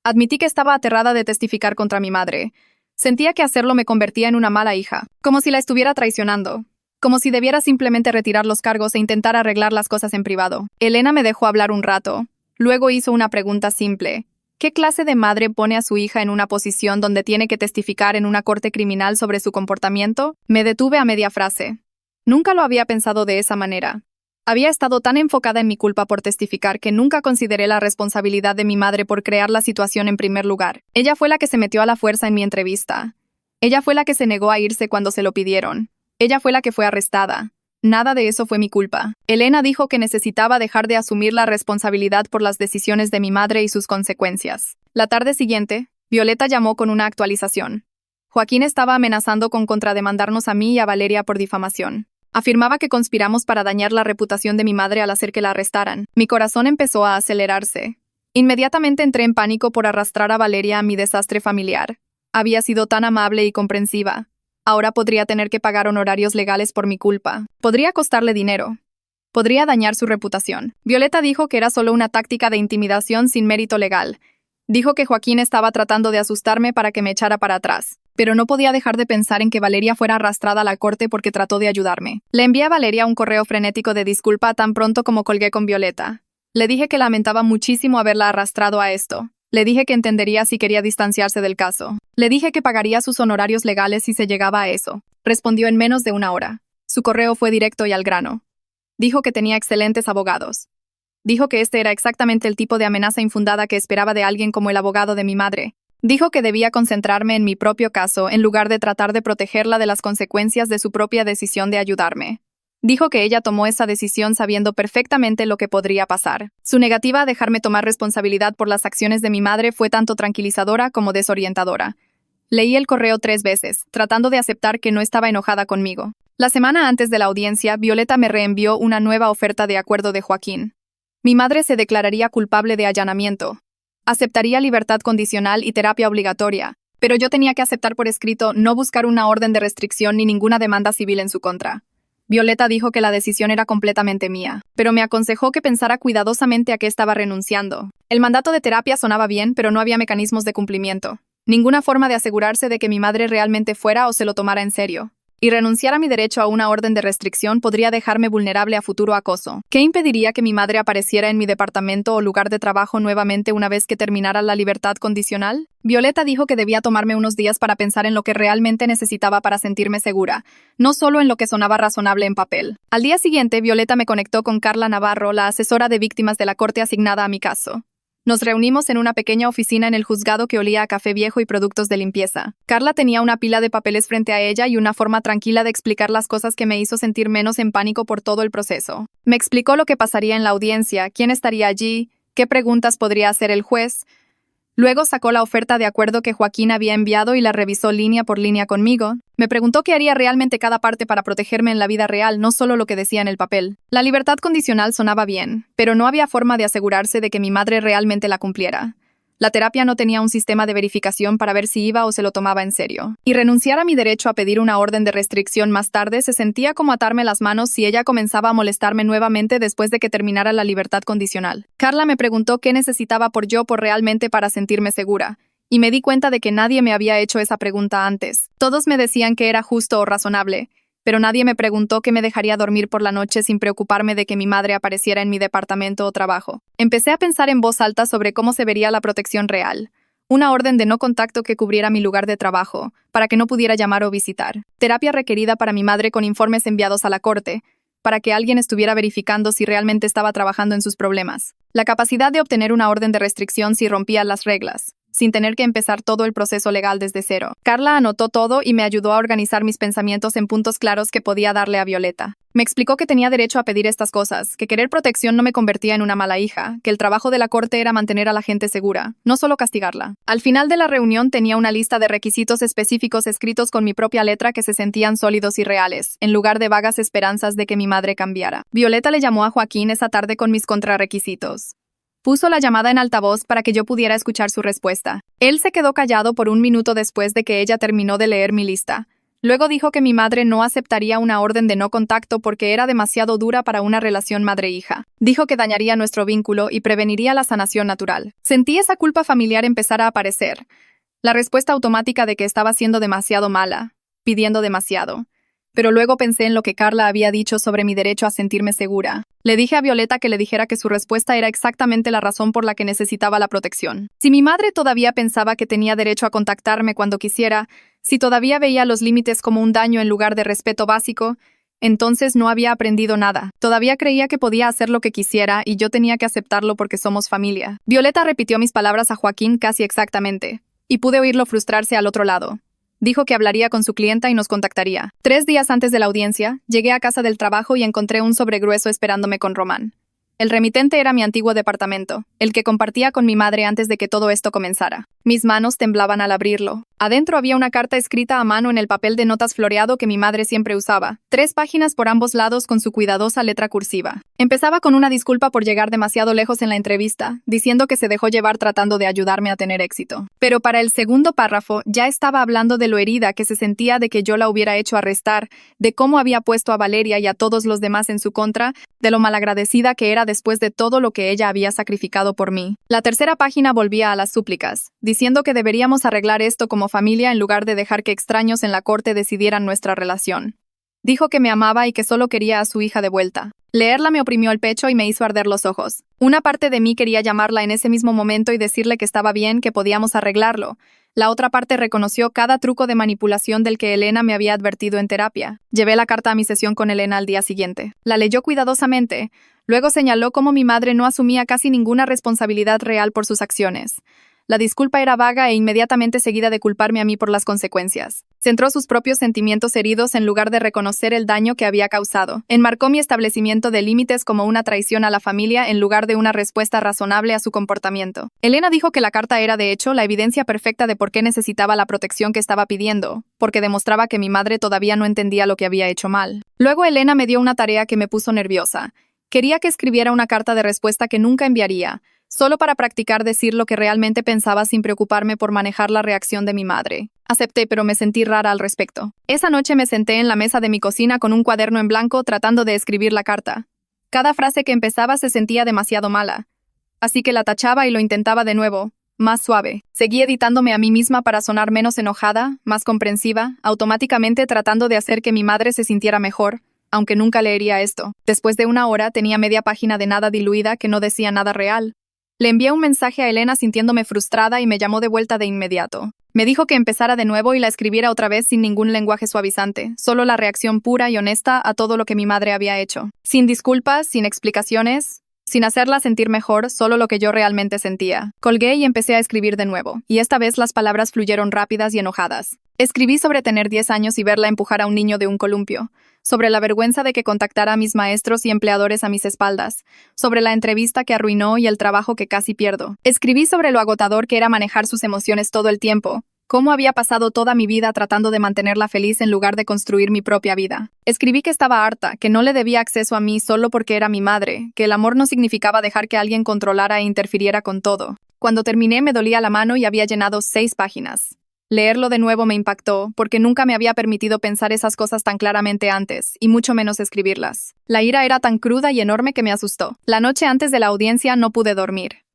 Admití que estaba aterrada de testificar contra mi madre. Sentía que hacerlo me convertía en una mala hija, como si la estuviera traicionando. Como si debiera simplemente retirar los cargos e intentar arreglar las cosas en privado. Elena me dejó hablar un rato. Luego hizo una pregunta simple. ¿Qué clase de madre pone a su hija en una posición donde tiene que testificar en una corte criminal sobre su comportamiento? Me detuve a media frase. Nunca lo había pensado de esa manera. Había estado tan enfocada en mi culpa por testificar que nunca consideré la responsabilidad de mi madre por crear la situación en primer lugar. Ella fue la que se metió a la fuerza en mi entrevista. Ella fue la que se negó a irse cuando se lo pidieron. Ella fue la que fue arrestada. Nada de eso fue mi culpa. Elena dijo que necesitaba dejar de asumir la responsabilidad por las decisiones de mi madre y sus consecuencias. La tarde siguiente, Violeta llamó con una actualización. Joaquín estaba amenazando con contrademandarnos a mí y a Valeria por difamación. Afirmaba que conspiramos para dañar la reputación de mi madre al hacer que la arrestaran. Mi corazón empezó a acelerarse. Inmediatamente entré en pánico por arrastrar a Valeria a mi desastre familiar. Había sido tan amable y comprensiva. Ahora podría tener que pagar honorarios legales por mi culpa. Podría costarle dinero. Podría dañar su reputación. Violeta dijo que era solo una táctica de intimidación sin mérito legal. Dijo que Joaquín estaba tratando de asustarme para que me echara para atrás. Pero no podía dejar de pensar en que Valeria fuera arrastrada a la corte porque trató de ayudarme. Le envié a Valeria un correo frenético de disculpa tan pronto como colgué con Violeta. Le dije que lamentaba muchísimo haberla arrastrado a esto. Le dije que entendería si quería distanciarse del caso. Le dije que pagaría sus honorarios legales si se llegaba a eso. Respondió en menos de una hora. Su correo fue directo y al grano. Dijo que tenía excelentes abogados. Dijo que este era exactamente el tipo de amenaza infundada que esperaba de alguien como el abogado de mi madre. Dijo que debía concentrarme en mi propio caso en lugar de tratar de protegerla de las consecuencias de su propia decisión de ayudarme. Dijo que ella tomó esa decisión sabiendo perfectamente lo que podría pasar. Su negativa a dejarme tomar responsabilidad por las acciones de mi madre fue tanto tranquilizadora como desorientadora. Leí el correo 3 veces, tratando de aceptar que no estaba enojada conmigo. La semana antes de la audiencia, Violeta me reenvió una nueva oferta de acuerdo de Joaquín. Mi madre se declararía culpable de allanamiento. Aceptaría libertad condicional y terapia obligatoria, pero yo tenía que aceptar por escrito no buscar una orden de restricción ni ninguna demanda civil en su contra. Violeta dijo que la decisión era completamente mía, pero me aconsejó que pensara cuidadosamente a qué estaba renunciando. El mandato de terapia sonaba bien, pero no había mecanismos de cumplimiento. Ninguna forma de asegurarse de que mi madre realmente fuera o se lo tomara en serio. Y renunciar a mi derecho a una orden de restricción podría dejarme vulnerable a futuro acoso. ¿Qué impediría que mi madre apareciera en mi departamento o lugar de trabajo nuevamente una vez que terminara la libertad condicional? Violeta dijo que debía tomarme unos días para pensar en lo que realmente necesitaba para sentirme segura, no solo en lo que sonaba razonable en papel. Al día siguiente, Violeta me conectó con Carla Navarro, la asesora de víctimas de la corte asignada a mi caso. Nos reunimos en una pequeña oficina en el juzgado que olía a café viejo y productos de limpieza. Carla tenía una pila de papeles frente a ella y una forma tranquila de explicar las cosas que me hizo sentir menos en pánico por todo el proceso. Me explicó lo que pasaría en la audiencia, quién estaría allí, qué preguntas podría hacer el juez. Luego sacó la oferta de acuerdo que Joaquín había enviado y la revisó línea por línea conmigo. Me preguntó qué haría realmente cada parte para protegerme en la vida real, no solo lo que decía en el papel. La libertad condicional sonaba bien, pero no había forma de asegurarse de que mi madre realmente la cumpliera. La terapia no tenía un sistema de verificación para ver si iba o se lo tomaba en serio. Y renunciar a mi derecho a pedir una orden de restricción más tarde se sentía como atarme las manos si ella comenzaba a molestarme nuevamente después de que terminara la libertad condicional. Carla me preguntó qué necesitaba por realmente para sentirme segura, y me di cuenta de que nadie me había hecho esa pregunta antes. Todos me decían que era justo o razonable, pero nadie me preguntó qué me dejaría dormir por la noche sin preocuparme de que mi madre apareciera en mi departamento o trabajo. Empecé a pensar en voz alta sobre cómo se vería la protección real. Una orden de no contacto que cubriera mi lugar de trabajo, para que no pudiera llamar o visitar. Terapia requerida para mi madre con informes enviados a la corte. para que alguien estuviera verificando si realmente estaba trabajando en sus problemas. La capacidad de obtener una orden de restricción si rompía las reglas, sin tener que empezar todo el proceso legal desde cero. Carla anotó todo y me ayudó a organizar mis pensamientos en puntos claros que podía darle a Violeta. Me explicó que tenía derecho a pedir estas cosas, que querer protección no me convertía en una mala hija, que el trabajo de la corte era mantener a la gente segura, no solo castigarla. Al final de la reunión tenía una lista de requisitos específicos escritos con mi propia letra que se sentían sólidos y reales, en lugar de vagas esperanzas de que mi madre cambiara. Violeta le llamó a Joaquín esa tarde con mis contrarrequisitos. Puso la llamada en altavoz para que yo pudiera escuchar su respuesta. Él se quedó callado por un minuto después de que ella terminó de leer mi lista. Luego dijo que mi madre no aceptaría una orden de no contacto porque era demasiado dura para una relación madre-hija. Dijo que dañaría nuestro vínculo y preveniría la sanación natural. Sentí esa culpa familiar empezar a aparecer. La respuesta automática de que estaba siendo demasiado mala, pidiendo demasiado. Pero luego pensé en lo que Carla había dicho sobre mi derecho a sentirme segura. Le dije a Violeta que le dijera que su respuesta era exactamente la razón por la que necesitaba la protección. Si mi madre todavía pensaba que tenía derecho a contactarme cuando quisiera, si todavía veía los límites como un daño en lugar de respeto básico, entonces no había aprendido nada. Todavía creía que podía hacer lo que quisiera y yo tenía que aceptarlo porque somos familia. Violeta repitió mis palabras a Joaquín casi exactamente, y pude oírlo frustrarse al otro lado. Dijo que hablaría con su clienta y nos contactaría. 3 días antes de la audiencia, llegué a casa del trabajo y encontré un sobre grueso esperándome con Román. El remitente era mi antiguo departamento, el que compartía con mi madre antes de que todo esto comenzara. Mis manos temblaban al abrirlo. Adentro había una carta escrita a mano en el papel de notas floreado que mi madre siempre usaba. 3 páginas por ambos lados con su cuidadosa letra cursiva. Empezaba con una disculpa por llegar demasiado lejos en la entrevista, diciendo que se dejó llevar tratando de ayudarme a tener éxito. Pero para el segundo párrafo ya estaba hablando de lo herida que se sentía de que yo la hubiera hecho arrestar, de cómo había puesto a Valeria y a todos los demás en su contra, de lo malagradecida que era después de todo lo que ella había sacrificado por mí. La tercera página volvía a las súplicas, diciendo que deberíamos arreglar esto como familia en lugar de dejar que extraños en la corte decidieran nuestra relación. Dijo que me amaba y que solo quería a su hija de vuelta. Leerla me oprimió el pecho y me hizo arder los ojos. Una parte de mí quería llamarla en ese mismo momento y decirle que estaba bien, que podíamos arreglarlo. La otra parte reconoció cada truco de manipulación del que Elena me había advertido en terapia. Llevé la carta a mi sesión con Elena al día siguiente. La leyó cuidadosamente. Luego señaló cómo mi madre no asumía casi ninguna responsabilidad real por sus acciones. La disculpa era vaga e inmediatamente seguida de culparme a mí por las consecuencias. Centró sus propios sentimientos heridos en lugar de reconocer el daño que había causado. Enmarcó mi establecimiento de límites como una traición a la familia en lugar de una respuesta razonable a su comportamiento. Elena dijo que la carta era de hecho la evidencia perfecta de por qué necesitaba la protección que estaba pidiendo, porque demostraba que mi madre todavía no entendía lo que había hecho mal. Luego Elena me dio una tarea que me puso nerviosa. Quería que escribiera una carta de respuesta que nunca enviaría, solo para practicar decir lo que realmente pensaba sin preocuparme por manejar la reacción de mi madre. Acepté, pero me sentí rara al respecto. Esa noche me senté en la mesa de mi cocina con un cuaderno en blanco tratando de escribir la carta. Cada frase que empezaba se sentía demasiado mala. Así que la tachaba y lo intentaba de nuevo, más suave. Seguí editándome a mí misma para sonar menos enojada, más comprensiva, automáticamente tratando de hacer que mi madre se sintiera mejor, aunque nunca leería esto. Después de 1 hora tenía media página de nada diluida que no decía nada real. Le envié un mensaje a Elena sintiéndome frustrada y me llamó de vuelta de inmediato. Me dijo que empezara de nuevo y la escribiera otra vez sin ningún lenguaje suavizante, solo la reacción pura y honesta a todo lo que mi madre había hecho. Sin disculpas, sin explicaciones, sin hacerla sentir mejor, solo lo que yo realmente sentía. Colgué y empecé a escribir de nuevo, y esta vez las palabras fluyeron rápidas y enojadas. Escribí sobre tener 10 años y verla empujar a un niño de un columpio, sobre la vergüenza de que contactara a mis maestros y empleadores a mis espaldas, sobre la entrevista que arruinó y el trabajo que casi pierdo. Escribí sobre lo agotador que era manejar sus emociones todo el tiempo, cómo había pasado toda mi vida tratando de mantenerla feliz en lugar de construir mi propia vida. Escribí que estaba harta, que no le debía acceso a mí solo porque era mi madre, que el amor no significaba dejar que alguien controlara e interfiriera con todo. Cuando terminé me dolía la mano y había llenado 6 páginas. Leerlo de nuevo me impactó, porque nunca me había permitido pensar esas cosas tan claramente antes, y mucho menos escribirlas. La ira era tan cruda y enorme que me asustó. La noche antes de la audiencia no pude dormir.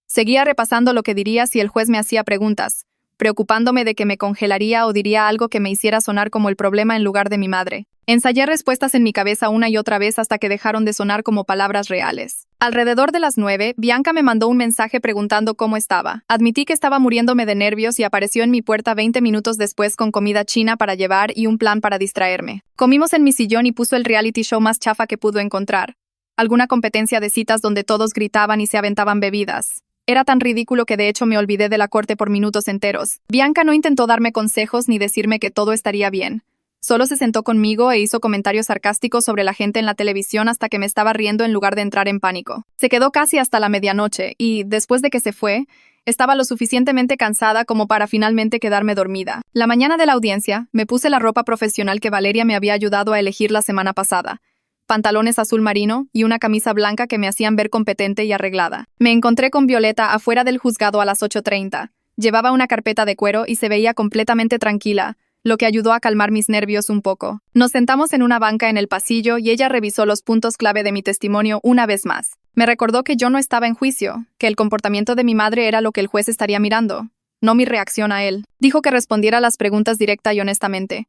Seguía repasando lo que diría si el juez me hacía preguntas, preocupándome de que me congelaría o diría algo que me hiciera sonar como el problema en lugar de mi madre. Ensayé respuestas en mi cabeza una y otra vez hasta que dejaron de sonar como palabras reales. Alrededor de las 9, Bianca me mandó un mensaje preguntando cómo estaba. Admití que estaba muriéndome de nervios y apareció en mi puerta 20 minutos después con comida china para llevar y un plan para distraerme. Comimos en mi sillón y puso el reality show más chafa que pudo encontrar. Alguna competencia de citas donde todos gritaban y se aventaban bebidas. Era tan ridículo que de hecho me olvidé de la corte por minutos enteros. Bianca no intentó darme consejos ni decirme que todo estaría bien. Solo se sentó conmigo e hizo comentarios sarcásticos sobre la gente en la televisión hasta que me estaba riendo en lugar de entrar en pánico. Se quedó casi hasta la medianoche y, después de que se fue, estaba lo suficientemente cansada como para finalmente quedarme dormida. La mañana de la audiencia, me puse la ropa profesional que Valeria me había ayudado a elegir la semana pasada. Pantalones azul marino y una camisa blanca que me hacían ver competente y arreglada. Me encontré con Violeta afuera del juzgado a las 8:30. Llevaba una carpeta de cuero y se veía completamente tranquila, lo que ayudó a calmar mis nervios un poco. Nos sentamos en una banca en el pasillo y ella revisó los puntos clave de mi testimonio una vez más. Me recordó que yo no estaba en juicio, que el comportamiento de mi madre era lo que el juez estaría mirando, no mi reacción a él. Dijo que respondiera las preguntas directa y honestamente,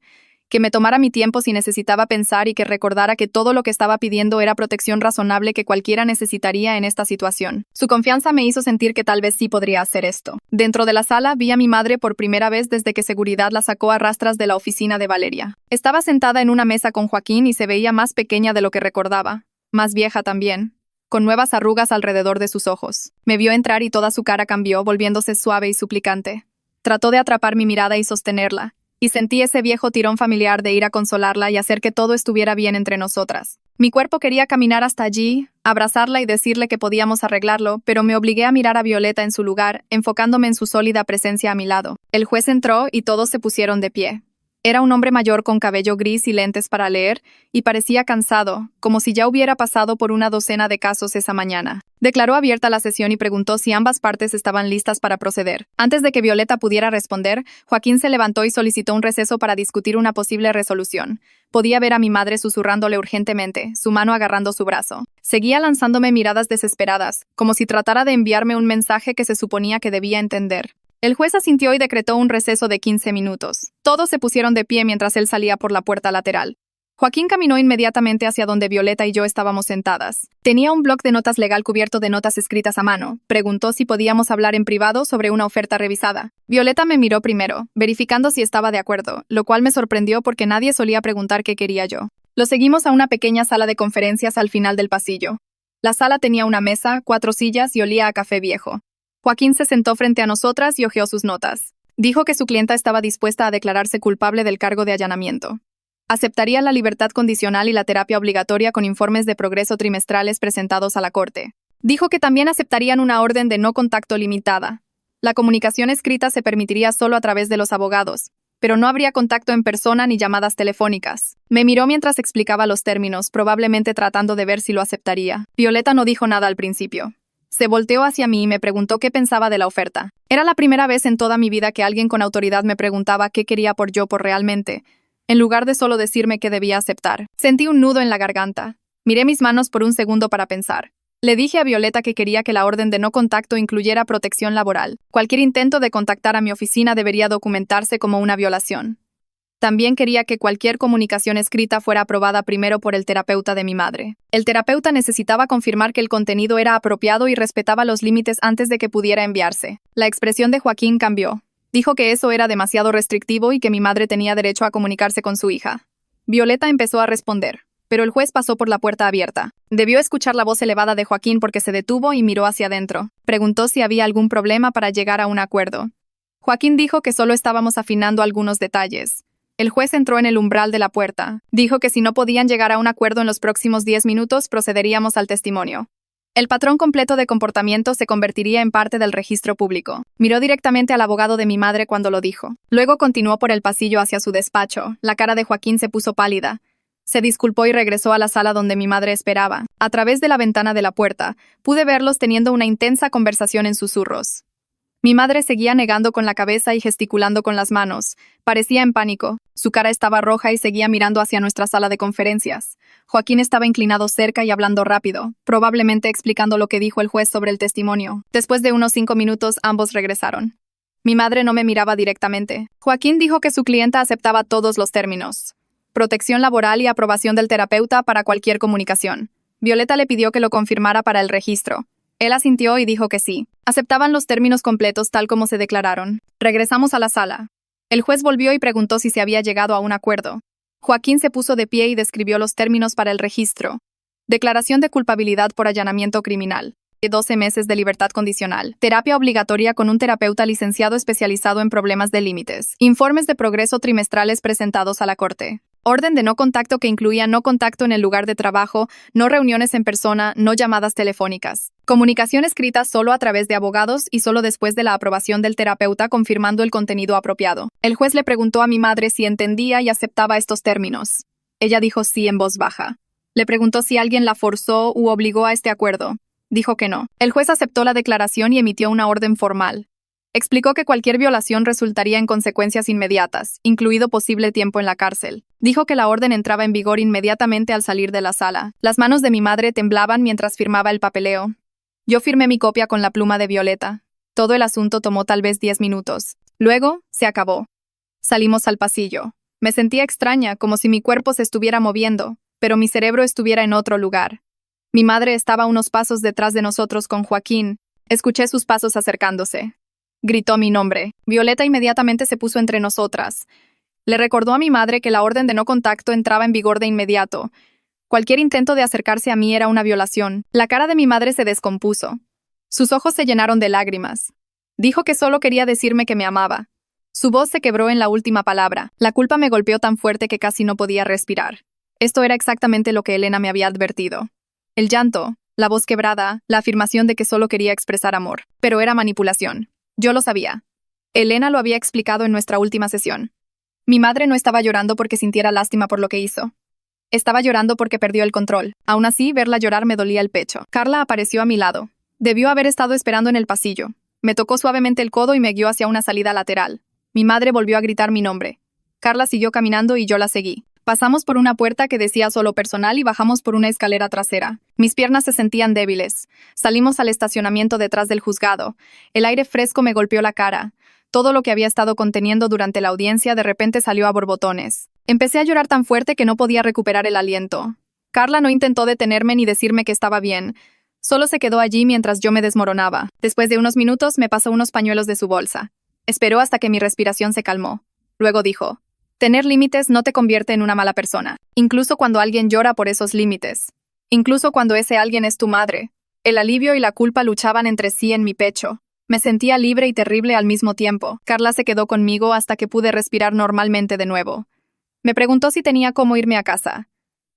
que me tomara mi tiempo si necesitaba pensar y que recordara que todo lo que estaba pidiendo era protección razonable que cualquiera necesitaría en esta situación. Su confianza me hizo sentir que tal vez sí podría hacer esto. Dentro de la sala vi a mi madre por primera vez desde que seguridad la sacó a rastras de la oficina de Valeria. Estaba sentada en una mesa con Joaquín y se veía más pequeña de lo que recordaba, más vieja también, con nuevas arrugas alrededor de sus ojos. Me vio entrar y toda su cara cambió, volviéndose suave y suplicante. Trató de atrapar mi mirada y sostenerla, y sentí ese viejo tirón familiar de ir a consolarla y hacer que todo estuviera bien entre nosotras. Mi cuerpo quería caminar hasta allí, abrazarla y decirle que podíamos arreglarlo, pero me obligué a mirar a Violeta en su lugar, enfocándome en su sólida presencia a mi lado. El juez entró y todos se pusieron de pie. Era un hombre mayor con cabello gris y lentes para leer, y parecía cansado, como si ya hubiera pasado por una docena de casos esa mañana. Declaró abierta la sesión y preguntó si ambas partes estaban listas para proceder. Antes de que Violeta pudiera responder, Joaquín se levantó y solicitó un receso para discutir una posible resolución. Podía ver a mi madre susurrándole urgentemente, su mano agarrando su brazo. Seguía lanzándome miradas desesperadas, como si tratara de enviarme un mensaje que se suponía que debía entender. El juez asintió y decretó un receso de 15 minutos. Todos se pusieron de pie mientras él salía por la puerta lateral. Joaquín caminó inmediatamente hacia donde Violeta y yo estábamos sentadas. Tenía un bloc de notas legal cubierto de notas escritas a mano. Preguntó si podíamos hablar en privado sobre una oferta revisada. Violeta me miró primero, verificando si estaba de acuerdo, lo cual me sorprendió porque nadie solía preguntar qué quería yo. Lo seguimos a una pequeña sala de conferencias al final del pasillo. La sala tenía una mesa, 4 sillas y olía a café viejo. Joaquín se sentó frente a nosotras y hojeó sus notas. Dijo que su clienta estaba dispuesta a declararse culpable del cargo de allanamiento. Aceptaría la libertad condicional y la terapia obligatoria con informes de progreso trimestrales presentados a la corte. Dijo que también aceptarían una orden de no contacto limitada. La comunicación escrita se permitiría solo a través de los abogados, pero no habría contacto en persona ni llamadas telefónicas. Me miró mientras explicaba los términos, probablemente tratando de ver si lo aceptaría. Violeta no dijo nada al principio. Se volteó hacia mí y me preguntó qué pensaba de la oferta. Era la primera vez en toda mi vida que alguien con autoridad me preguntaba qué quería yo por realmente, en lugar de solo decirme que debía aceptar. Sentí un nudo en la garganta. Miré mis manos por un segundo para pensar. Le dije a Violeta que quería que la orden de no contacto incluyera protección laboral. Cualquier intento de contactar a mi oficina debería documentarse como una violación. También quería que cualquier comunicación escrita fuera aprobada primero por el terapeuta de mi madre. El terapeuta necesitaba confirmar que el contenido era apropiado y respetaba los límites antes de que pudiera enviarse. La expresión de Joaquín cambió. Dijo que eso era demasiado restrictivo y que mi madre tenía derecho a comunicarse con su hija. Violeta empezó a responder, pero el juez pasó por la puerta abierta. Debió escuchar la voz elevada de Joaquín porque se detuvo y miró hacia adentro. Preguntó si había algún problema para llegar a un acuerdo. Joaquín dijo que solo estábamos afinando algunos detalles. El juez entró en el umbral de la puerta. Dijo que si no podían llegar a un acuerdo en los próximos 10 minutos, procederíamos al testimonio. El patrón completo de comportamiento se convertiría en parte del registro público. Miró directamente al abogado de mi madre cuando lo dijo. Luego continuó por el pasillo hacia su despacho. La cara de Joaquín se puso pálida. Se disculpó y regresó a la sala donde mi madre esperaba. A través de la ventana de la puerta, pude verlos teniendo una intensa conversación en susurros. Mi madre seguía negando con la cabeza y gesticulando con las manos. Parecía en pánico. Su cara estaba roja y seguía mirando hacia nuestra sala de conferencias. Joaquín estaba inclinado cerca y hablando rápido, probablemente explicando lo que dijo el juez sobre el testimonio. Después de unos 5 minutos, ambos regresaron. Mi madre no me miraba directamente. Joaquín dijo que su clienta aceptaba todos los términos. protección laboral y aprobación del terapeuta para cualquier comunicación. Violeta le pidió que lo confirmara para el registro. Él asintió y dijo que sí. Aceptaban los términos completos tal como se declararon. Regresamos a la sala. El juez volvió y preguntó si se había llegado a un acuerdo. Joaquín se puso de pie y describió los términos para el registro. Declaración de culpabilidad por allanamiento criminal. 12 meses de libertad condicional. Terapia obligatoria con un terapeuta licenciado especializado en problemas de límites. Informes de progreso trimestrales presentados a la Corte. Orden de no contacto que incluía no contacto en el lugar de trabajo, no reuniones en persona, no llamadas telefónicas. Comunicación escrita solo a través de abogados y solo después de la aprobación del terapeuta confirmando el contenido apropiado. El juez le preguntó a mi madre si entendía y aceptaba estos términos. Ella dijo sí en voz baja. Le preguntó si alguien la forzó u obligó a este acuerdo. Dijo que no. El juez aceptó la declaración y emitió una orden formal. Explicó que cualquier violación resultaría en consecuencias inmediatas, incluido posible tiempo en la cárcel. Dijo que la orden entraba en vigor inmediatamente al salir de la sala. Las manos de mi madre temblaban mientras firmaba el papeleo. Yo firmé mi copia con la pluma de Violeta. Todo el asunto tomó tal vez 10 minutos. Luego, se acabó. Salimos al pasillo. Me sentía extraña, como si mi cuerpo se estuviera moviendo, pero mi cerebro estuviera en otro lugar. Mi madre estaba a unos pasos detrás de nosotros con Joaquín. Escuché sus pasos acercándose. Gritó mi nombre. Violeta inmediatamente se puso entre nosotras. Le recordó a mi madre que la orden de no contacto entraba en vigor de inmediato. Cualquier intento de acercarse a mí era una violación. La cara de mi madre se descompuso. Sus ojos se llenaron de lágrimas. Dijo que solo quería decirme que me amaba. Su voz se quebró en la última palabra. La culpa me golpeó tan fuerte que casi no podía respirar. Esto era exactamente lo que Elena me había advertido. El llanto, la voz quebrada, la afirmación de que solo quería expresar amor. Pero era manipulación. Yo lo sabía. Elena lo había explicado en nuestra última sesión. Mi madre no estaba llorando porque sintiera lástima por lo que hizo. Estaba llorando porque perdió el control. Aún así, verla llorar me dolía el pecho. Carla apareció a mi lado. Debió haber estado esperando en el pasillo. Me tocó suavemente el codo y me guió hacia una salida lateral. Mi madre volvió a gritar mi nombre. Carla siguió caminando y yo la seguí. Pasamos por una puerta que decía solo personal y bajamos por una escalera trasera. Mis piernas se sentían débiles. Salimos al estacionamiento detrás del juzgado. El aire fresco me golpeó la cara. Todo lo que había estado conteniendo durante la audiencia de repente salió a borbotones. Empecé a llorar tan fuerte que no podía recuperar el aliento. Carla no intentó detenerme ni decirme que estaba bien. Solo se quedó allí mientras yo me desmoronaba. Después de unos minutos me pasó unos pañuelos de su bolsa. Esperó hasta que mi respiración se calmó. Luego dijo: tener límites no te convierte en una mala persona, incluso cuando alguien llora por esos límites. Incluso cuando ese alguien es tu madre. El alivio y la culpa luchaban entre sí en mi pecho. Me sentía libre y terrible al mismo tiempo. Carla se quedó conmigo hasta que pude respirar normalmente de nuevo. Me preguntó si tenía cómo irme a casa.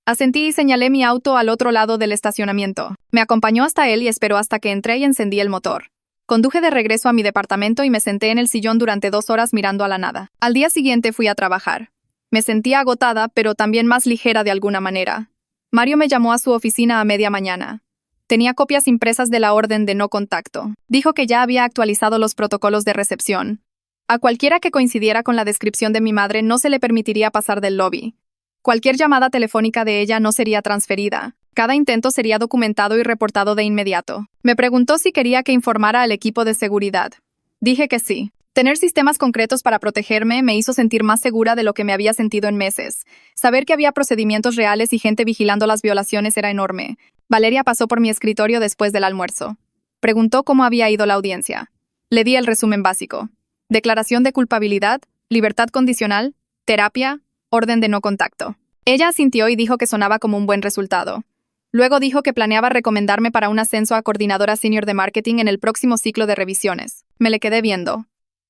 Asentí y señalé mi auto al otro lado del estacionamiento. Me acompañó hasta él y esperó hasta que entré y encendí el motor. Conduje de regreso a mi departamento y me senté en el sillón durante 2 horas mirando a la nada. Al día siguiente fui a trabajar. Me sentía agotada, pero también más ligera de alguna manera. Mario me llamó a su oficina a media mañana. Tenía copias impresas de la orden de no contacto. Dijo que ya había actualizado los protocolos de recepción. A cualquiera que coincidiera con la descripción de mi madre no se le permitiría pasar del lobby. Cualquier llamada telefónica de ella no sería transferida. Cada intento sería documentado y reportado de inmediato. Me preguntó si quería que informara al equipo de seguridad. Dije que sí. Tener sistemas concretos para protegerme me hizo sentir más segura de lo que me había sentido en meses. Saber que había procedimientos reales y gente vigilando las violaciones era enorme. Valeria pasó por mi escritorio después del almuerzo. Preguntó cómo había ido la audiencia. Le di el resumen básico. Declaración de culpabilidad, libertad condicional, terapia, orden de no contacto. Ella asintió y dijo que sonaba como un buen resultado. Luego dijo que planeaba recomendarme para un ascenso a coordinadora senior de marketing en el próximo ciclo de revisiones. Me le quedé viendo.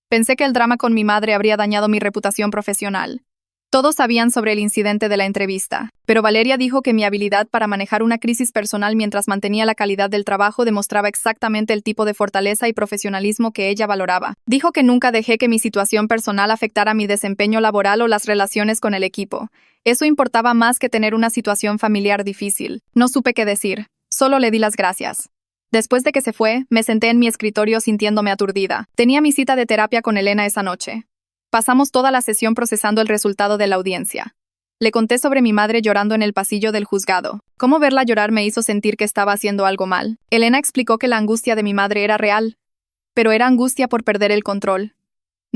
Pensé que el drama con mi madre habría dañado mi reputación profesional. Todos sabían sobre el incidente de la entrevista, pero Valeria dijo que mi habilidad para manejar una crisis personal mientras mantenía la calidad del trabajo demostraba exactamente el tipo de fortaleza y profesionalismo que ella valoraba. Dijo que nunca dejé que mi situación personal afectara mi desempeño laboral o las relaciones con el equipo. Eso importaba más que tener una situación familiar difícil. No supe qué decir. Solo le di las gracias. Después de que se fue, me senté en mi escritorio sintiéndome aturdida. Tenía mi cita de terapia con Elena esa noche. Pasamos toda la sesión procesando el resultado de la audiencia. Le conté sobre mi madre llorando en el pasillo del juzgado. Cómo verla llorar me hizo sentir que estaba haciendo algo mal. Elena explicó que la angustia de mi madre era real, pero era angustia por perder el control.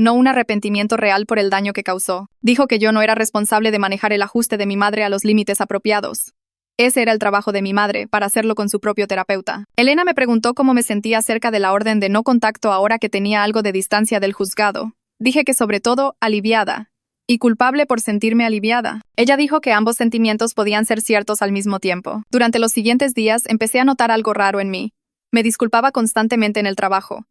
no un arrepentimiento real por el daño que causó. Dijo que yo no era responsable de manejar el ajuste de mi madre a los límites apropiados. Ese era el trabajo de mi madre, para hacerlo con su propio terapeuta. Elena me preguntó cómo me sentía acerca de la orden de no contacto ahora que tenía algo de distancia del juzgado. Dije que sobre todo, aliviada. Y culpable por sentirme aliviada. Ella dijo que ambos sentimientos podían ser ciertos al mismo tiempo. Durante los siguientes días empecé a notar algo raro en mí. Me disculpaba constantemente en el trabajo.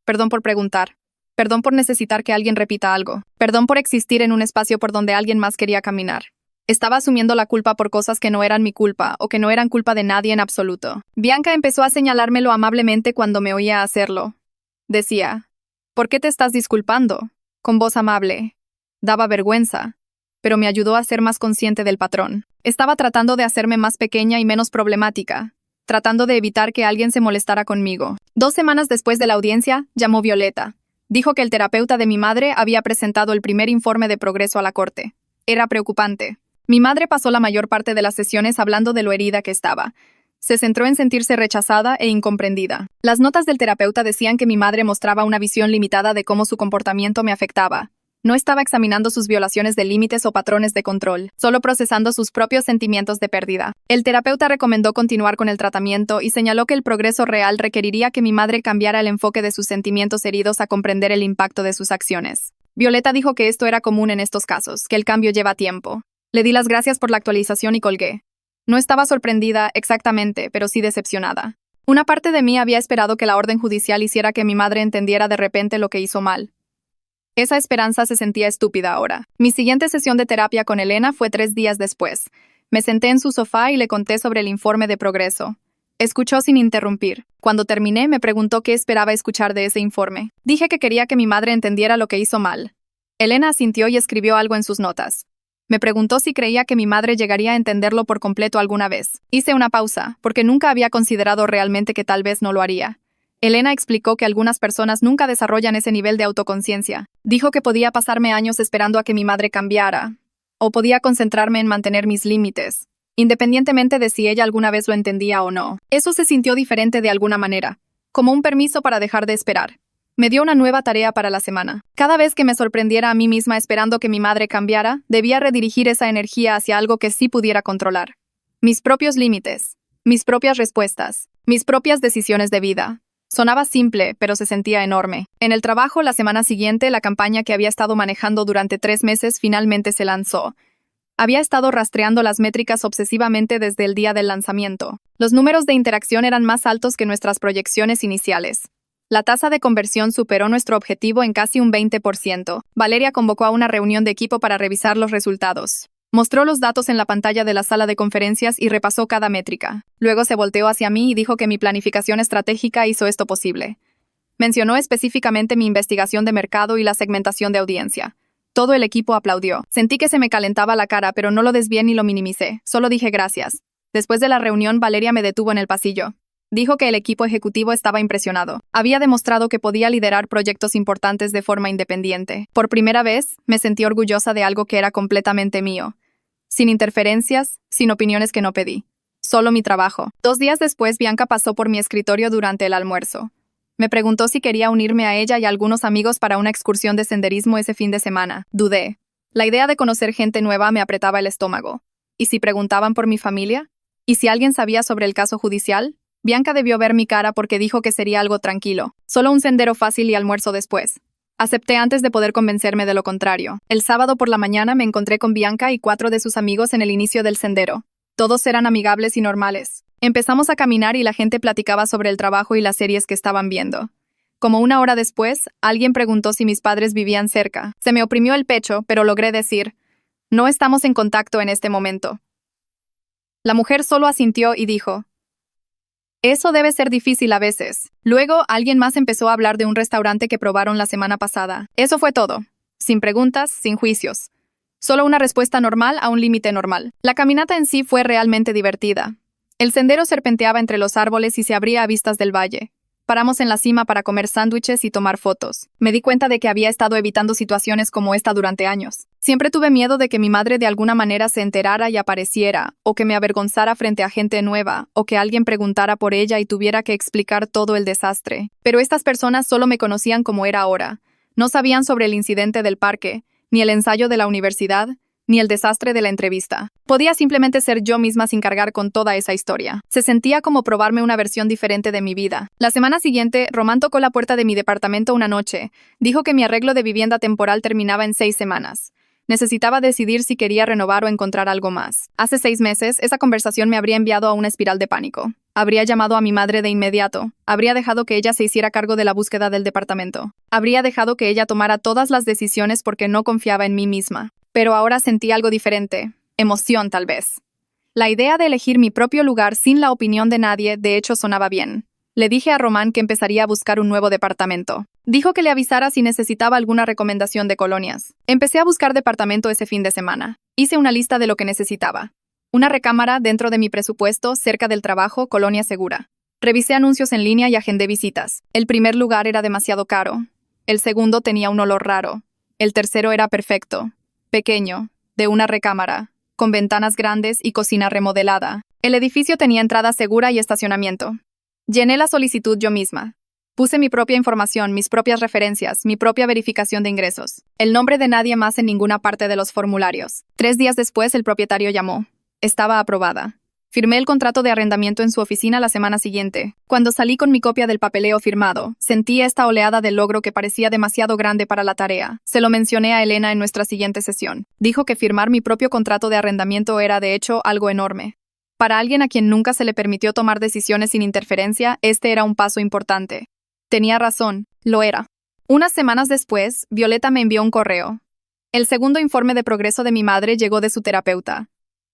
Perdón por preguntar. Perdón por necesitar que alguien repita algo. Perdón por existir en un espacio por donde alguien más quería caminar. Estaba asumiendo la culpa por cosas que no eran mi culpa o que no eran culpa de nadie en absoluto. Bianca empezó a señalármelo amablemente cuando me oía hacerlo. Decía, ¿por qué te estás disculpando? Con voz amable. Daba vergüenza, pero me ayudó a ser más consciente del patrón. Estaba tratando de hacerme más pequeña y menos problemática, tratando de evitar que alguien se molestara conmigo. 2 semanas después de la audiencia, llamó Violeta. Dijo que el terapeuta de mi madre había presentado el primer informe de progreso a la corte. Era preocupante. Mi madre pasó la mayor parte de las sesiones hablando de lo herida que estaba. Se centró en sentirse rechazada e incomprendida. Las notas del terapeuta decían que mi madre mostraba una visión limitada de cómo su comportamiento me afectaba. No estaba examinando sus violaciones de límites o patrones de control, solo procesando sus propios sentimientos de pérdida. El terapeuta recomendó continuar con el tratamiento y señaló que el progreso real requeriría que mi madre cambiara el enfoque de sus sentimientos heridos a comprender el impacto de sus acciones. Violeta dijo que esto era común en estos casos, que el cambio lleva tiempo. Le di las gracias por la actualización y colgué. No estaba sorprendida exactamente, pero sí decepcionada. Una parte de mí había esperado que la orden judicial hiciera que mi madre entendiera de repente lo que hizo mal. Esa esperanza se sentía estúpida ahora. Mi siguiente sesión de terapia con Elena fue 3 días después. Me senté en su sofá y le conté sobre el informe de progreso. Escuchó sin interrumpir. Cuando terminé, me preguntó qué esperaba escuchar de ese informe. Dije que quería que mi madre entendiera lo que hizo mal. Elena asintió y escribió algo en sus notas. Me preguntó si creía que mi madre llegaría a entenderlo por completo alguna vez. Hice una pausa, porque nunca había considerado realmente que tal vez no lo haría. Elena explicó que algunas personas nunca desarrollan ese nivel de autoconciencia. Dijo que podía pasarme años esperando a que mi madre cambiara, o podía concentrarme en mantener mis límites, independientemente de si ella alguna vez lo entendía o no. Eso se sintió diferente de alguna manera, como un permiso para dejar de esperar. Me dio una nueva tarea para la semana. Cada vez que me sorprendiera a mí misma esperando que mi madre cambiara, debía redirigir esa energía hacia algo que sí pudiera controlar. Mis propios límites, mis propias respuestas, mis propias decisiones de vida. Sonaba simple, pero se sentía enorme. En el trabajo, la semana siguiente, la campaña que había estado manejando durante 3 meses finalmente se lanzó. Había estado rastreando las métricas obsesivamente desde el día del lanzamiento. Los números de interacción eran más altos que nuestras proyecciones iniciales. La tasa de conversión superó nuestro objetivo en casi un 20%. Valeria convocó a una reunión de equipo para revisar los resultados. Mostró los datos en la pantalla de la sala de conferencias y repasó cada métrica. Luego se volteó hacia mí y dijo que mi planificación estratégica hizo esto posible. Mencionó específicamente mi investigación de mercado y la segmentación de audiencia. Todo el equipo aplaudió. Sentí que se me calentaba la cara, pero no lo desvié ni lo minimicé. Solo dije gracias. Después de la reunión, Valeria me detuvo en el pasillo. Dijo que el equipo ejecutivo estaba impresionado. Había demostrado que podía liderar proyectos importantes de forma independiente. Por primera vez, me sentí orgullosa de algo que era completamente mío. Sin interferencias, sin opiniones que no pedí. Solo mi trabajo. 2 días después, Bianca pasó por mi escritorio durante el almuerzo. Me preguntó si quería unirme a ella y a algunos amigos para una excursión de senderismo ese fin de semana. Dudé. La idea de conocer gente nueva me apretaba el estómago. ¿Y si preguntaban por mi familia? ¿Y si alguien sabía sobre el caso judicial? Bianca debió ver mi cara porque dijo que sería algo tranquilo. Solo un sendero fácil y almuerzo después. Acepté antes de poder convencerme de lo contrario. El sábado por la mañana me encontré con Bianca y 4 de sus amigos en el inicio del sendero. Todos eran amigables y normales. Empezamos a caminar y la gente platicaba sobre el trabajo y las series que estaban viendo. Como 1 hora después, alguien preguntó si mis padres vivían cerca. Se me oprimió el pecho, pero logré decir, no estamos en contacto en este momento. La mujer solo asintió y dijo, eso debe ser difícil a veces. Luego, alguien más empezó a hablar de un restaurante que probaron la semana pasada. Eso fue todo. Sin preguntas, sin juicios. Solo una respuesta normal a un límite normal. La caminata en sí fue realmente divertida. El sendero serpenteaba entre los árboles y se abría a vistas del valle. Paramos en la cima para comer sándwiches y tomar fotos. Me di cuenta de que había estado evitando situaciones como esta durante años. Siempre tuve miedo de que mi madre de alguna manera se enterara y apareciera, o que me avergonzara frente a gente nueva, o que alguien preguntara por ella y tuviera que explicar todo el desastre. Pero estas personas solo me conocían como era ahora. No sabían sobre el incidente del parque, ni el ensayo de la universidad, ni el desastre de la entrevista. Podía simplemente ser yo misma sin cargar con toda esa historia. Se sentía como probarme una versión diferente de mi vida. La semana siguiente, Román tocó la puerta de mi departamento una noche. Dijo que mi arreglo de vivienda temporal terminaba en 6 semanas. Necesitaba decidir si quería renovar o encontrar algo más. Hace 6 meses, esa conversación me habría enviado a una espiral de pánico. Habría llamado a mi madre de inmediato. Habría dejado que ella se hiciera cargo de la búsqueda del departamento. Habría dejado que ella tomara todas las decisiones porque no confiaba en mí misma. Pero ahora sentí algo diferente. Emoción, tal vez. La idea de elegir mi propio lugar sin la opinión de nadie, de hecho, sonaba bien. Le dije a Román que empezaría a buscar un nuevo departamento. Dijo que le avisara si necesitaba alguna recomendación de colonias. Empecé a buscar departamento ese fin de semana. Hice una lista de lo que necesitaba. Una recámara dentro de mi presupuesto, cerca del trabajo, colonia segura. Revisé anuncios en línea y agendé visitas. El primer lugar era demasiado caro. El segundo tenía un olor raro. El tercero era perfecto. Pequeño, de una recámara, con ventanas grandes y cocina remodelada. El edificio tenía entrada segura y estacionamiento. Llené la solicitud yo misma. Puse mi propia información, mis propias referencias, mi propia verificación de ingresos. El nombre de nadie más en ninguna parte de los formularios. 3 días después, el propietario llamó. Estaba aprobada. Firmé el contrato de arrendamiento en su oficina la semana siguiente. Cuando salí con mi copia del papeleo firmado, sentí esta oleada de logro que parecía demasiado grande para la tarea. Se lo mencioné a Elena en nuestra siguiente sesión. Dijo que firmar mi propio contrato de arrendamiento era, de hecho, algo enorme. Para alguien a quien nunca se le permitió tomar decisiones sin interferencia, este era un paso importante. Tenía razón, lo era. Unas semanas después, Violeta me envió un correo. El segundo informe de progreso de mi madre llegó de su terapeuta.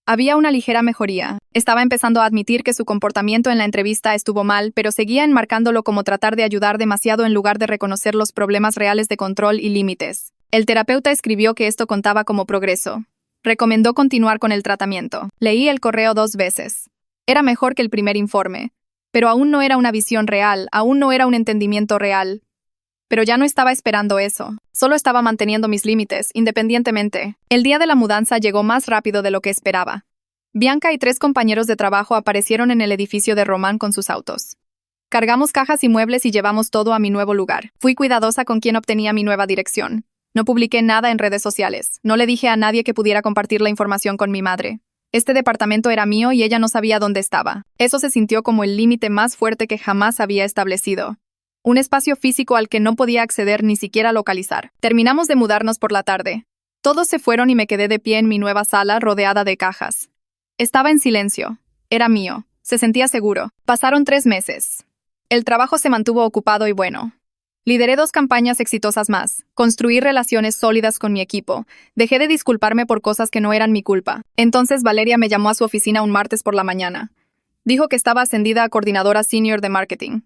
Había una ligera mejoría. Estaba empezando a admitir que su comportamiento en la entrevista estuvo mal, pero seguía enmarcándolo como tratar de ayudar demasiado en lugar de reconocer los problemas reales de control y límites. El terapeuta escribió que esto contaba como progreso. Recomendó continuar con el tratamiento. Leí el correo 2 veces. Era mejor que el primer informe. Pero aún no era una visión real, aún no era un entendimiento real. Pero ya no estaba esperando eso. Solo estaba manteniendo mis límites, independientemente. El día de la mudanza llegó más rápido de lo que esperaba. Bianca y 3 compañeros de trabajo aparecieron en el edificio de Román con sus autos. Cargamos cajas y muebles y llevamos todo a mi nuevo lugar. Fui cuidadosa con quien obtenía mi nueva dirección. No publiqué nada en redes sociales. No le dije a nadie que pudiera compartir la información con mi madre. Este departamento era mío y ella no sabía dónde estaba. Eso se sintió como el límite más fuerte que jamás había establecido. Un espacio físico al que no podía acceder ni siquiera localizar. Terminamos de mudarnos por la tarde. Todos se fueron y me quedé de pie en mi nueva sala rodeada de cajas. Estaba en silencio. Era mío. Se sentía seguro. Pasaron 3 meses. El trabajo se mantuvo ocupado y bueno. Lideré 2 campañas exitosas más. Construí relaciones sólidas con mi equipo. Dejé de disculparme por cosas que no eran mi culpa. Entonces Valeria me llamó a su oficina un martes por la mañana. Dijo que estaba ascendida a coordinadora senior de marketing.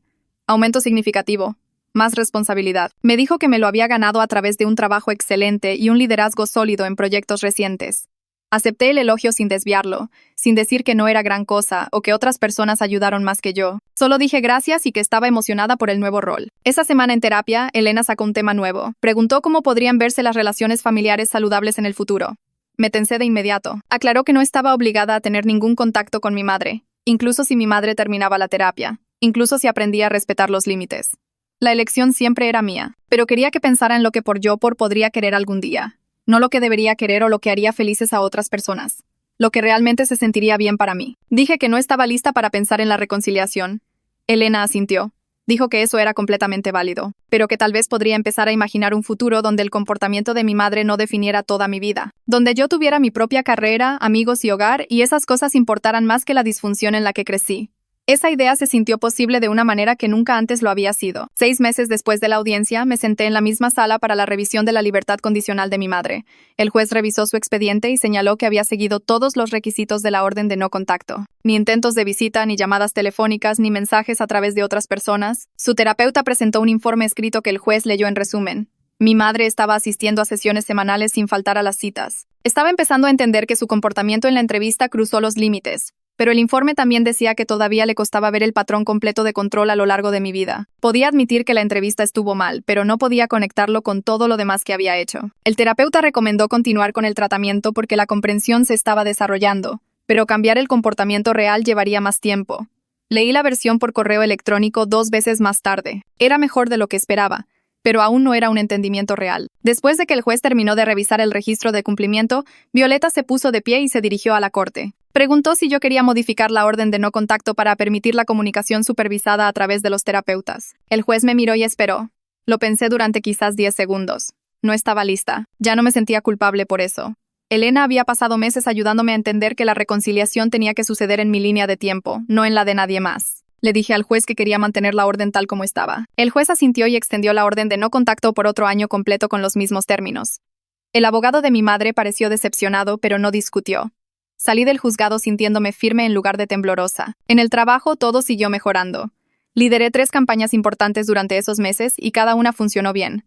Aumento significativo. Más responsabilidad. Me dijo que me lo había ganado a través de un trabajo excelente y un liderazgo sólido en proyectos recientes. Acepté el elogio sin desviarlo, sin decir que no era gran cosa o que otras personas ayudaron más que yo. Solo dije gracias y que estaba emocionada por el nuevo rol. Esa semana en terapia, Elena sacó un tema nuevo. Preguntó cómo podrían verse las relaciones familiares saludables en el futuro. Me tensé de inmediato. Aclaró que no estaba obligada a tener ningún contacto con mi madre, incluso si mi madre terminaba la terapia. Incluso si aprendía a respetar los límites. La elección siempre era mía, pero quería que pensara en lo que podría querer algún día. No lo que debería querer o lo que haría felices a otras personas. Lo que realmente se sentiría bien para mí. Dije que no estaba lista para pensar en la reconciliación. Elena asintió. Dijo que eso era completamente válido, pero que tal vez podría empezar a imaginar un futuro donde el comportamiento de mi madre no definiera toda mi vida. Donde yo tuviera mi propia carrera, amigos y hogar, y esas cosas importaran más que la disfunción en la que crecí. Esa idea se sintió posible de una manera que nunca antes lo había sido. 6 meses después de la audiencia, me senté en la misma sala para la revisión de la libertad condicional de mi madre. El juez revisó su expediente y señaló que había seguido todos los requisitos de la orden de no contacto. Ni intentos de visita, ni llamadas telefónicas, ni mensajes a través de otras personas. Su terapeuta presentó un informe escrito que el juez leyó en resumen. Mi madre estaba asistiendo a sesiones semanales sin faltar a las citas. Estaba empezando a entender que su comportamiento en la entrevista cruzó los límites. Pero el informe también decía que todavía le costaba ver el patrón completo de control a lo largo de mi vida. Podía admitir que la entrevista estuvo mal, pero no podía conectarlo con todo lo demás que había hecho. El terapeuta recomendó continuar con el tratamiento porque la comprensión se estaba desarrollando, pero cambiar el comportamiento real llevaría más tiempo. Leí la versión por correo electrónico 2 veces más tarde. Era mejor de lo que esperaba. pero aún no era un entendimiento real. Después de que el juez terminó de revisar el registro de cumplimiento, Violeta se puso de pie y se dirigió a la corte. Preguntó si yo quería modificar la orden de no contacto para permitir la comunicación supervisada a través de los terapeutas. El juez me miró y esperó. Lo pensé durante quizás 10 segundos. No estaba lista. Ya no me sentía culpable por eso. Elena había pasado meses ayudándome a entender que la reconciliación tenía que suceder en mi línea de tiempo, no en la de nadie más. Le dije al juez que quería mantener la orden tal como estaba. El juez asintió y extendió la orden de no contacto por otro año completo con los mismos términos. El abogado de mi madre pareció decepcionado, pero no discutió. Salí del juzgado sintiéndome firme en lugar de temblorosa. En el trabajo todo siguió mejorando. Lideré 3 campañas importantes durante esos meses y cada una funcionó bien.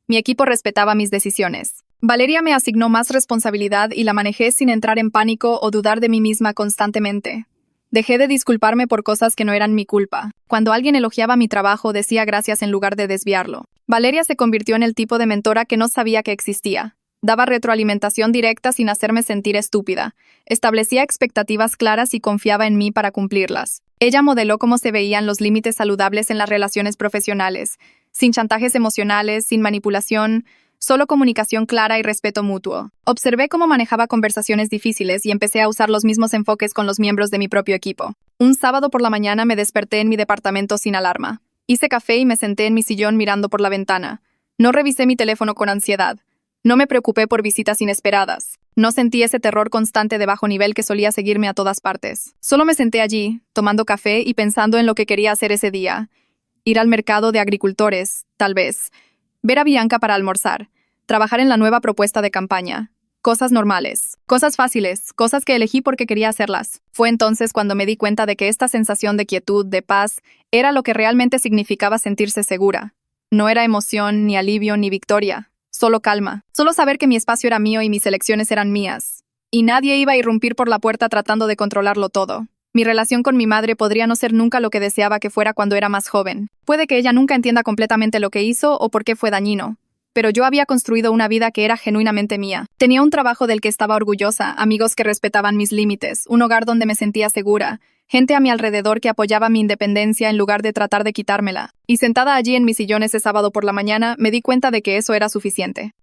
Mi equipo respetaba mis decisiones. Valeria me asignó más responsabilidad y la manejé sin entrar en pánico o dudar de mí misma constantemente. Dejé de disculparme por cosas que no eran mi culpa. Cuando alguien elogiaba mi trabajo, decía gracias en lugar de desviarlo. Valeria se convirtió en el tipo de mentora que no sabía que existía. Daba retroalimentación directa sin hacerme sentir estúpida. Establecía expectativas claras y confiaba en mí para cumplirlas. Ella modeló cómo se veían los límites saludables en las relaciones profesionales, sin chantajes emocionales, sin manipulación, solo comunicación clara y respeto mutuo. Observé cómo manejaba conversaciones difíciles y empecé a usar los mismos enfoques con los miembros de mi propio equipo. Un sábado por la mañana me desperté en mi departamento sin alarma. Hice café y me senté en mi sillón mirando por la ventana. No revisé mi teléfono con ansiedad. No me preocupé por visitas inesperadas. No sentí ese terror constante de bajo nivel que solía seguirme a todas partes. Solo me senté allí, tomando café y pensando en lo que quería hacer ese día. Ir al mercado de agricultores, tal vez. Ver a Bianca para almorzar. Trabajar en la nueva propuesta de campaña. Cosas normales. Cosas fáciles. Cosas que elegí porque quería hacerlas. Fue entonces cuando me di cuenta de que esta sensación de quietud, de paz, era lo que realmente significaba sentirse segura. No era emoción, ni alivio, ni victoria. Solo calma. Solo saber que mi espacio era mío y mis elecciones eran mías. Y nadie iba a irrumpir por la puerta tratando de controlarlo todo. Mi relación con mi madre podría no ser nunca lo que deseaba que fuera cuando era más joven. Puede que ella nunca entienda completamente lo que hizo o por qué fue dañino. Pero yo había construido una vida que era genuinamente mía. Tenía un trabajo del que estaba orgullosa, amigos que respetaban mis límites, un hogar donde me sentía segura, gente a mi alrededor que apoyaba mi independencia en lugar de tratar de quitármela. Y sentada allí en mi sillón ese sábado por la mañana, me di cuenta de que eso era suficiente.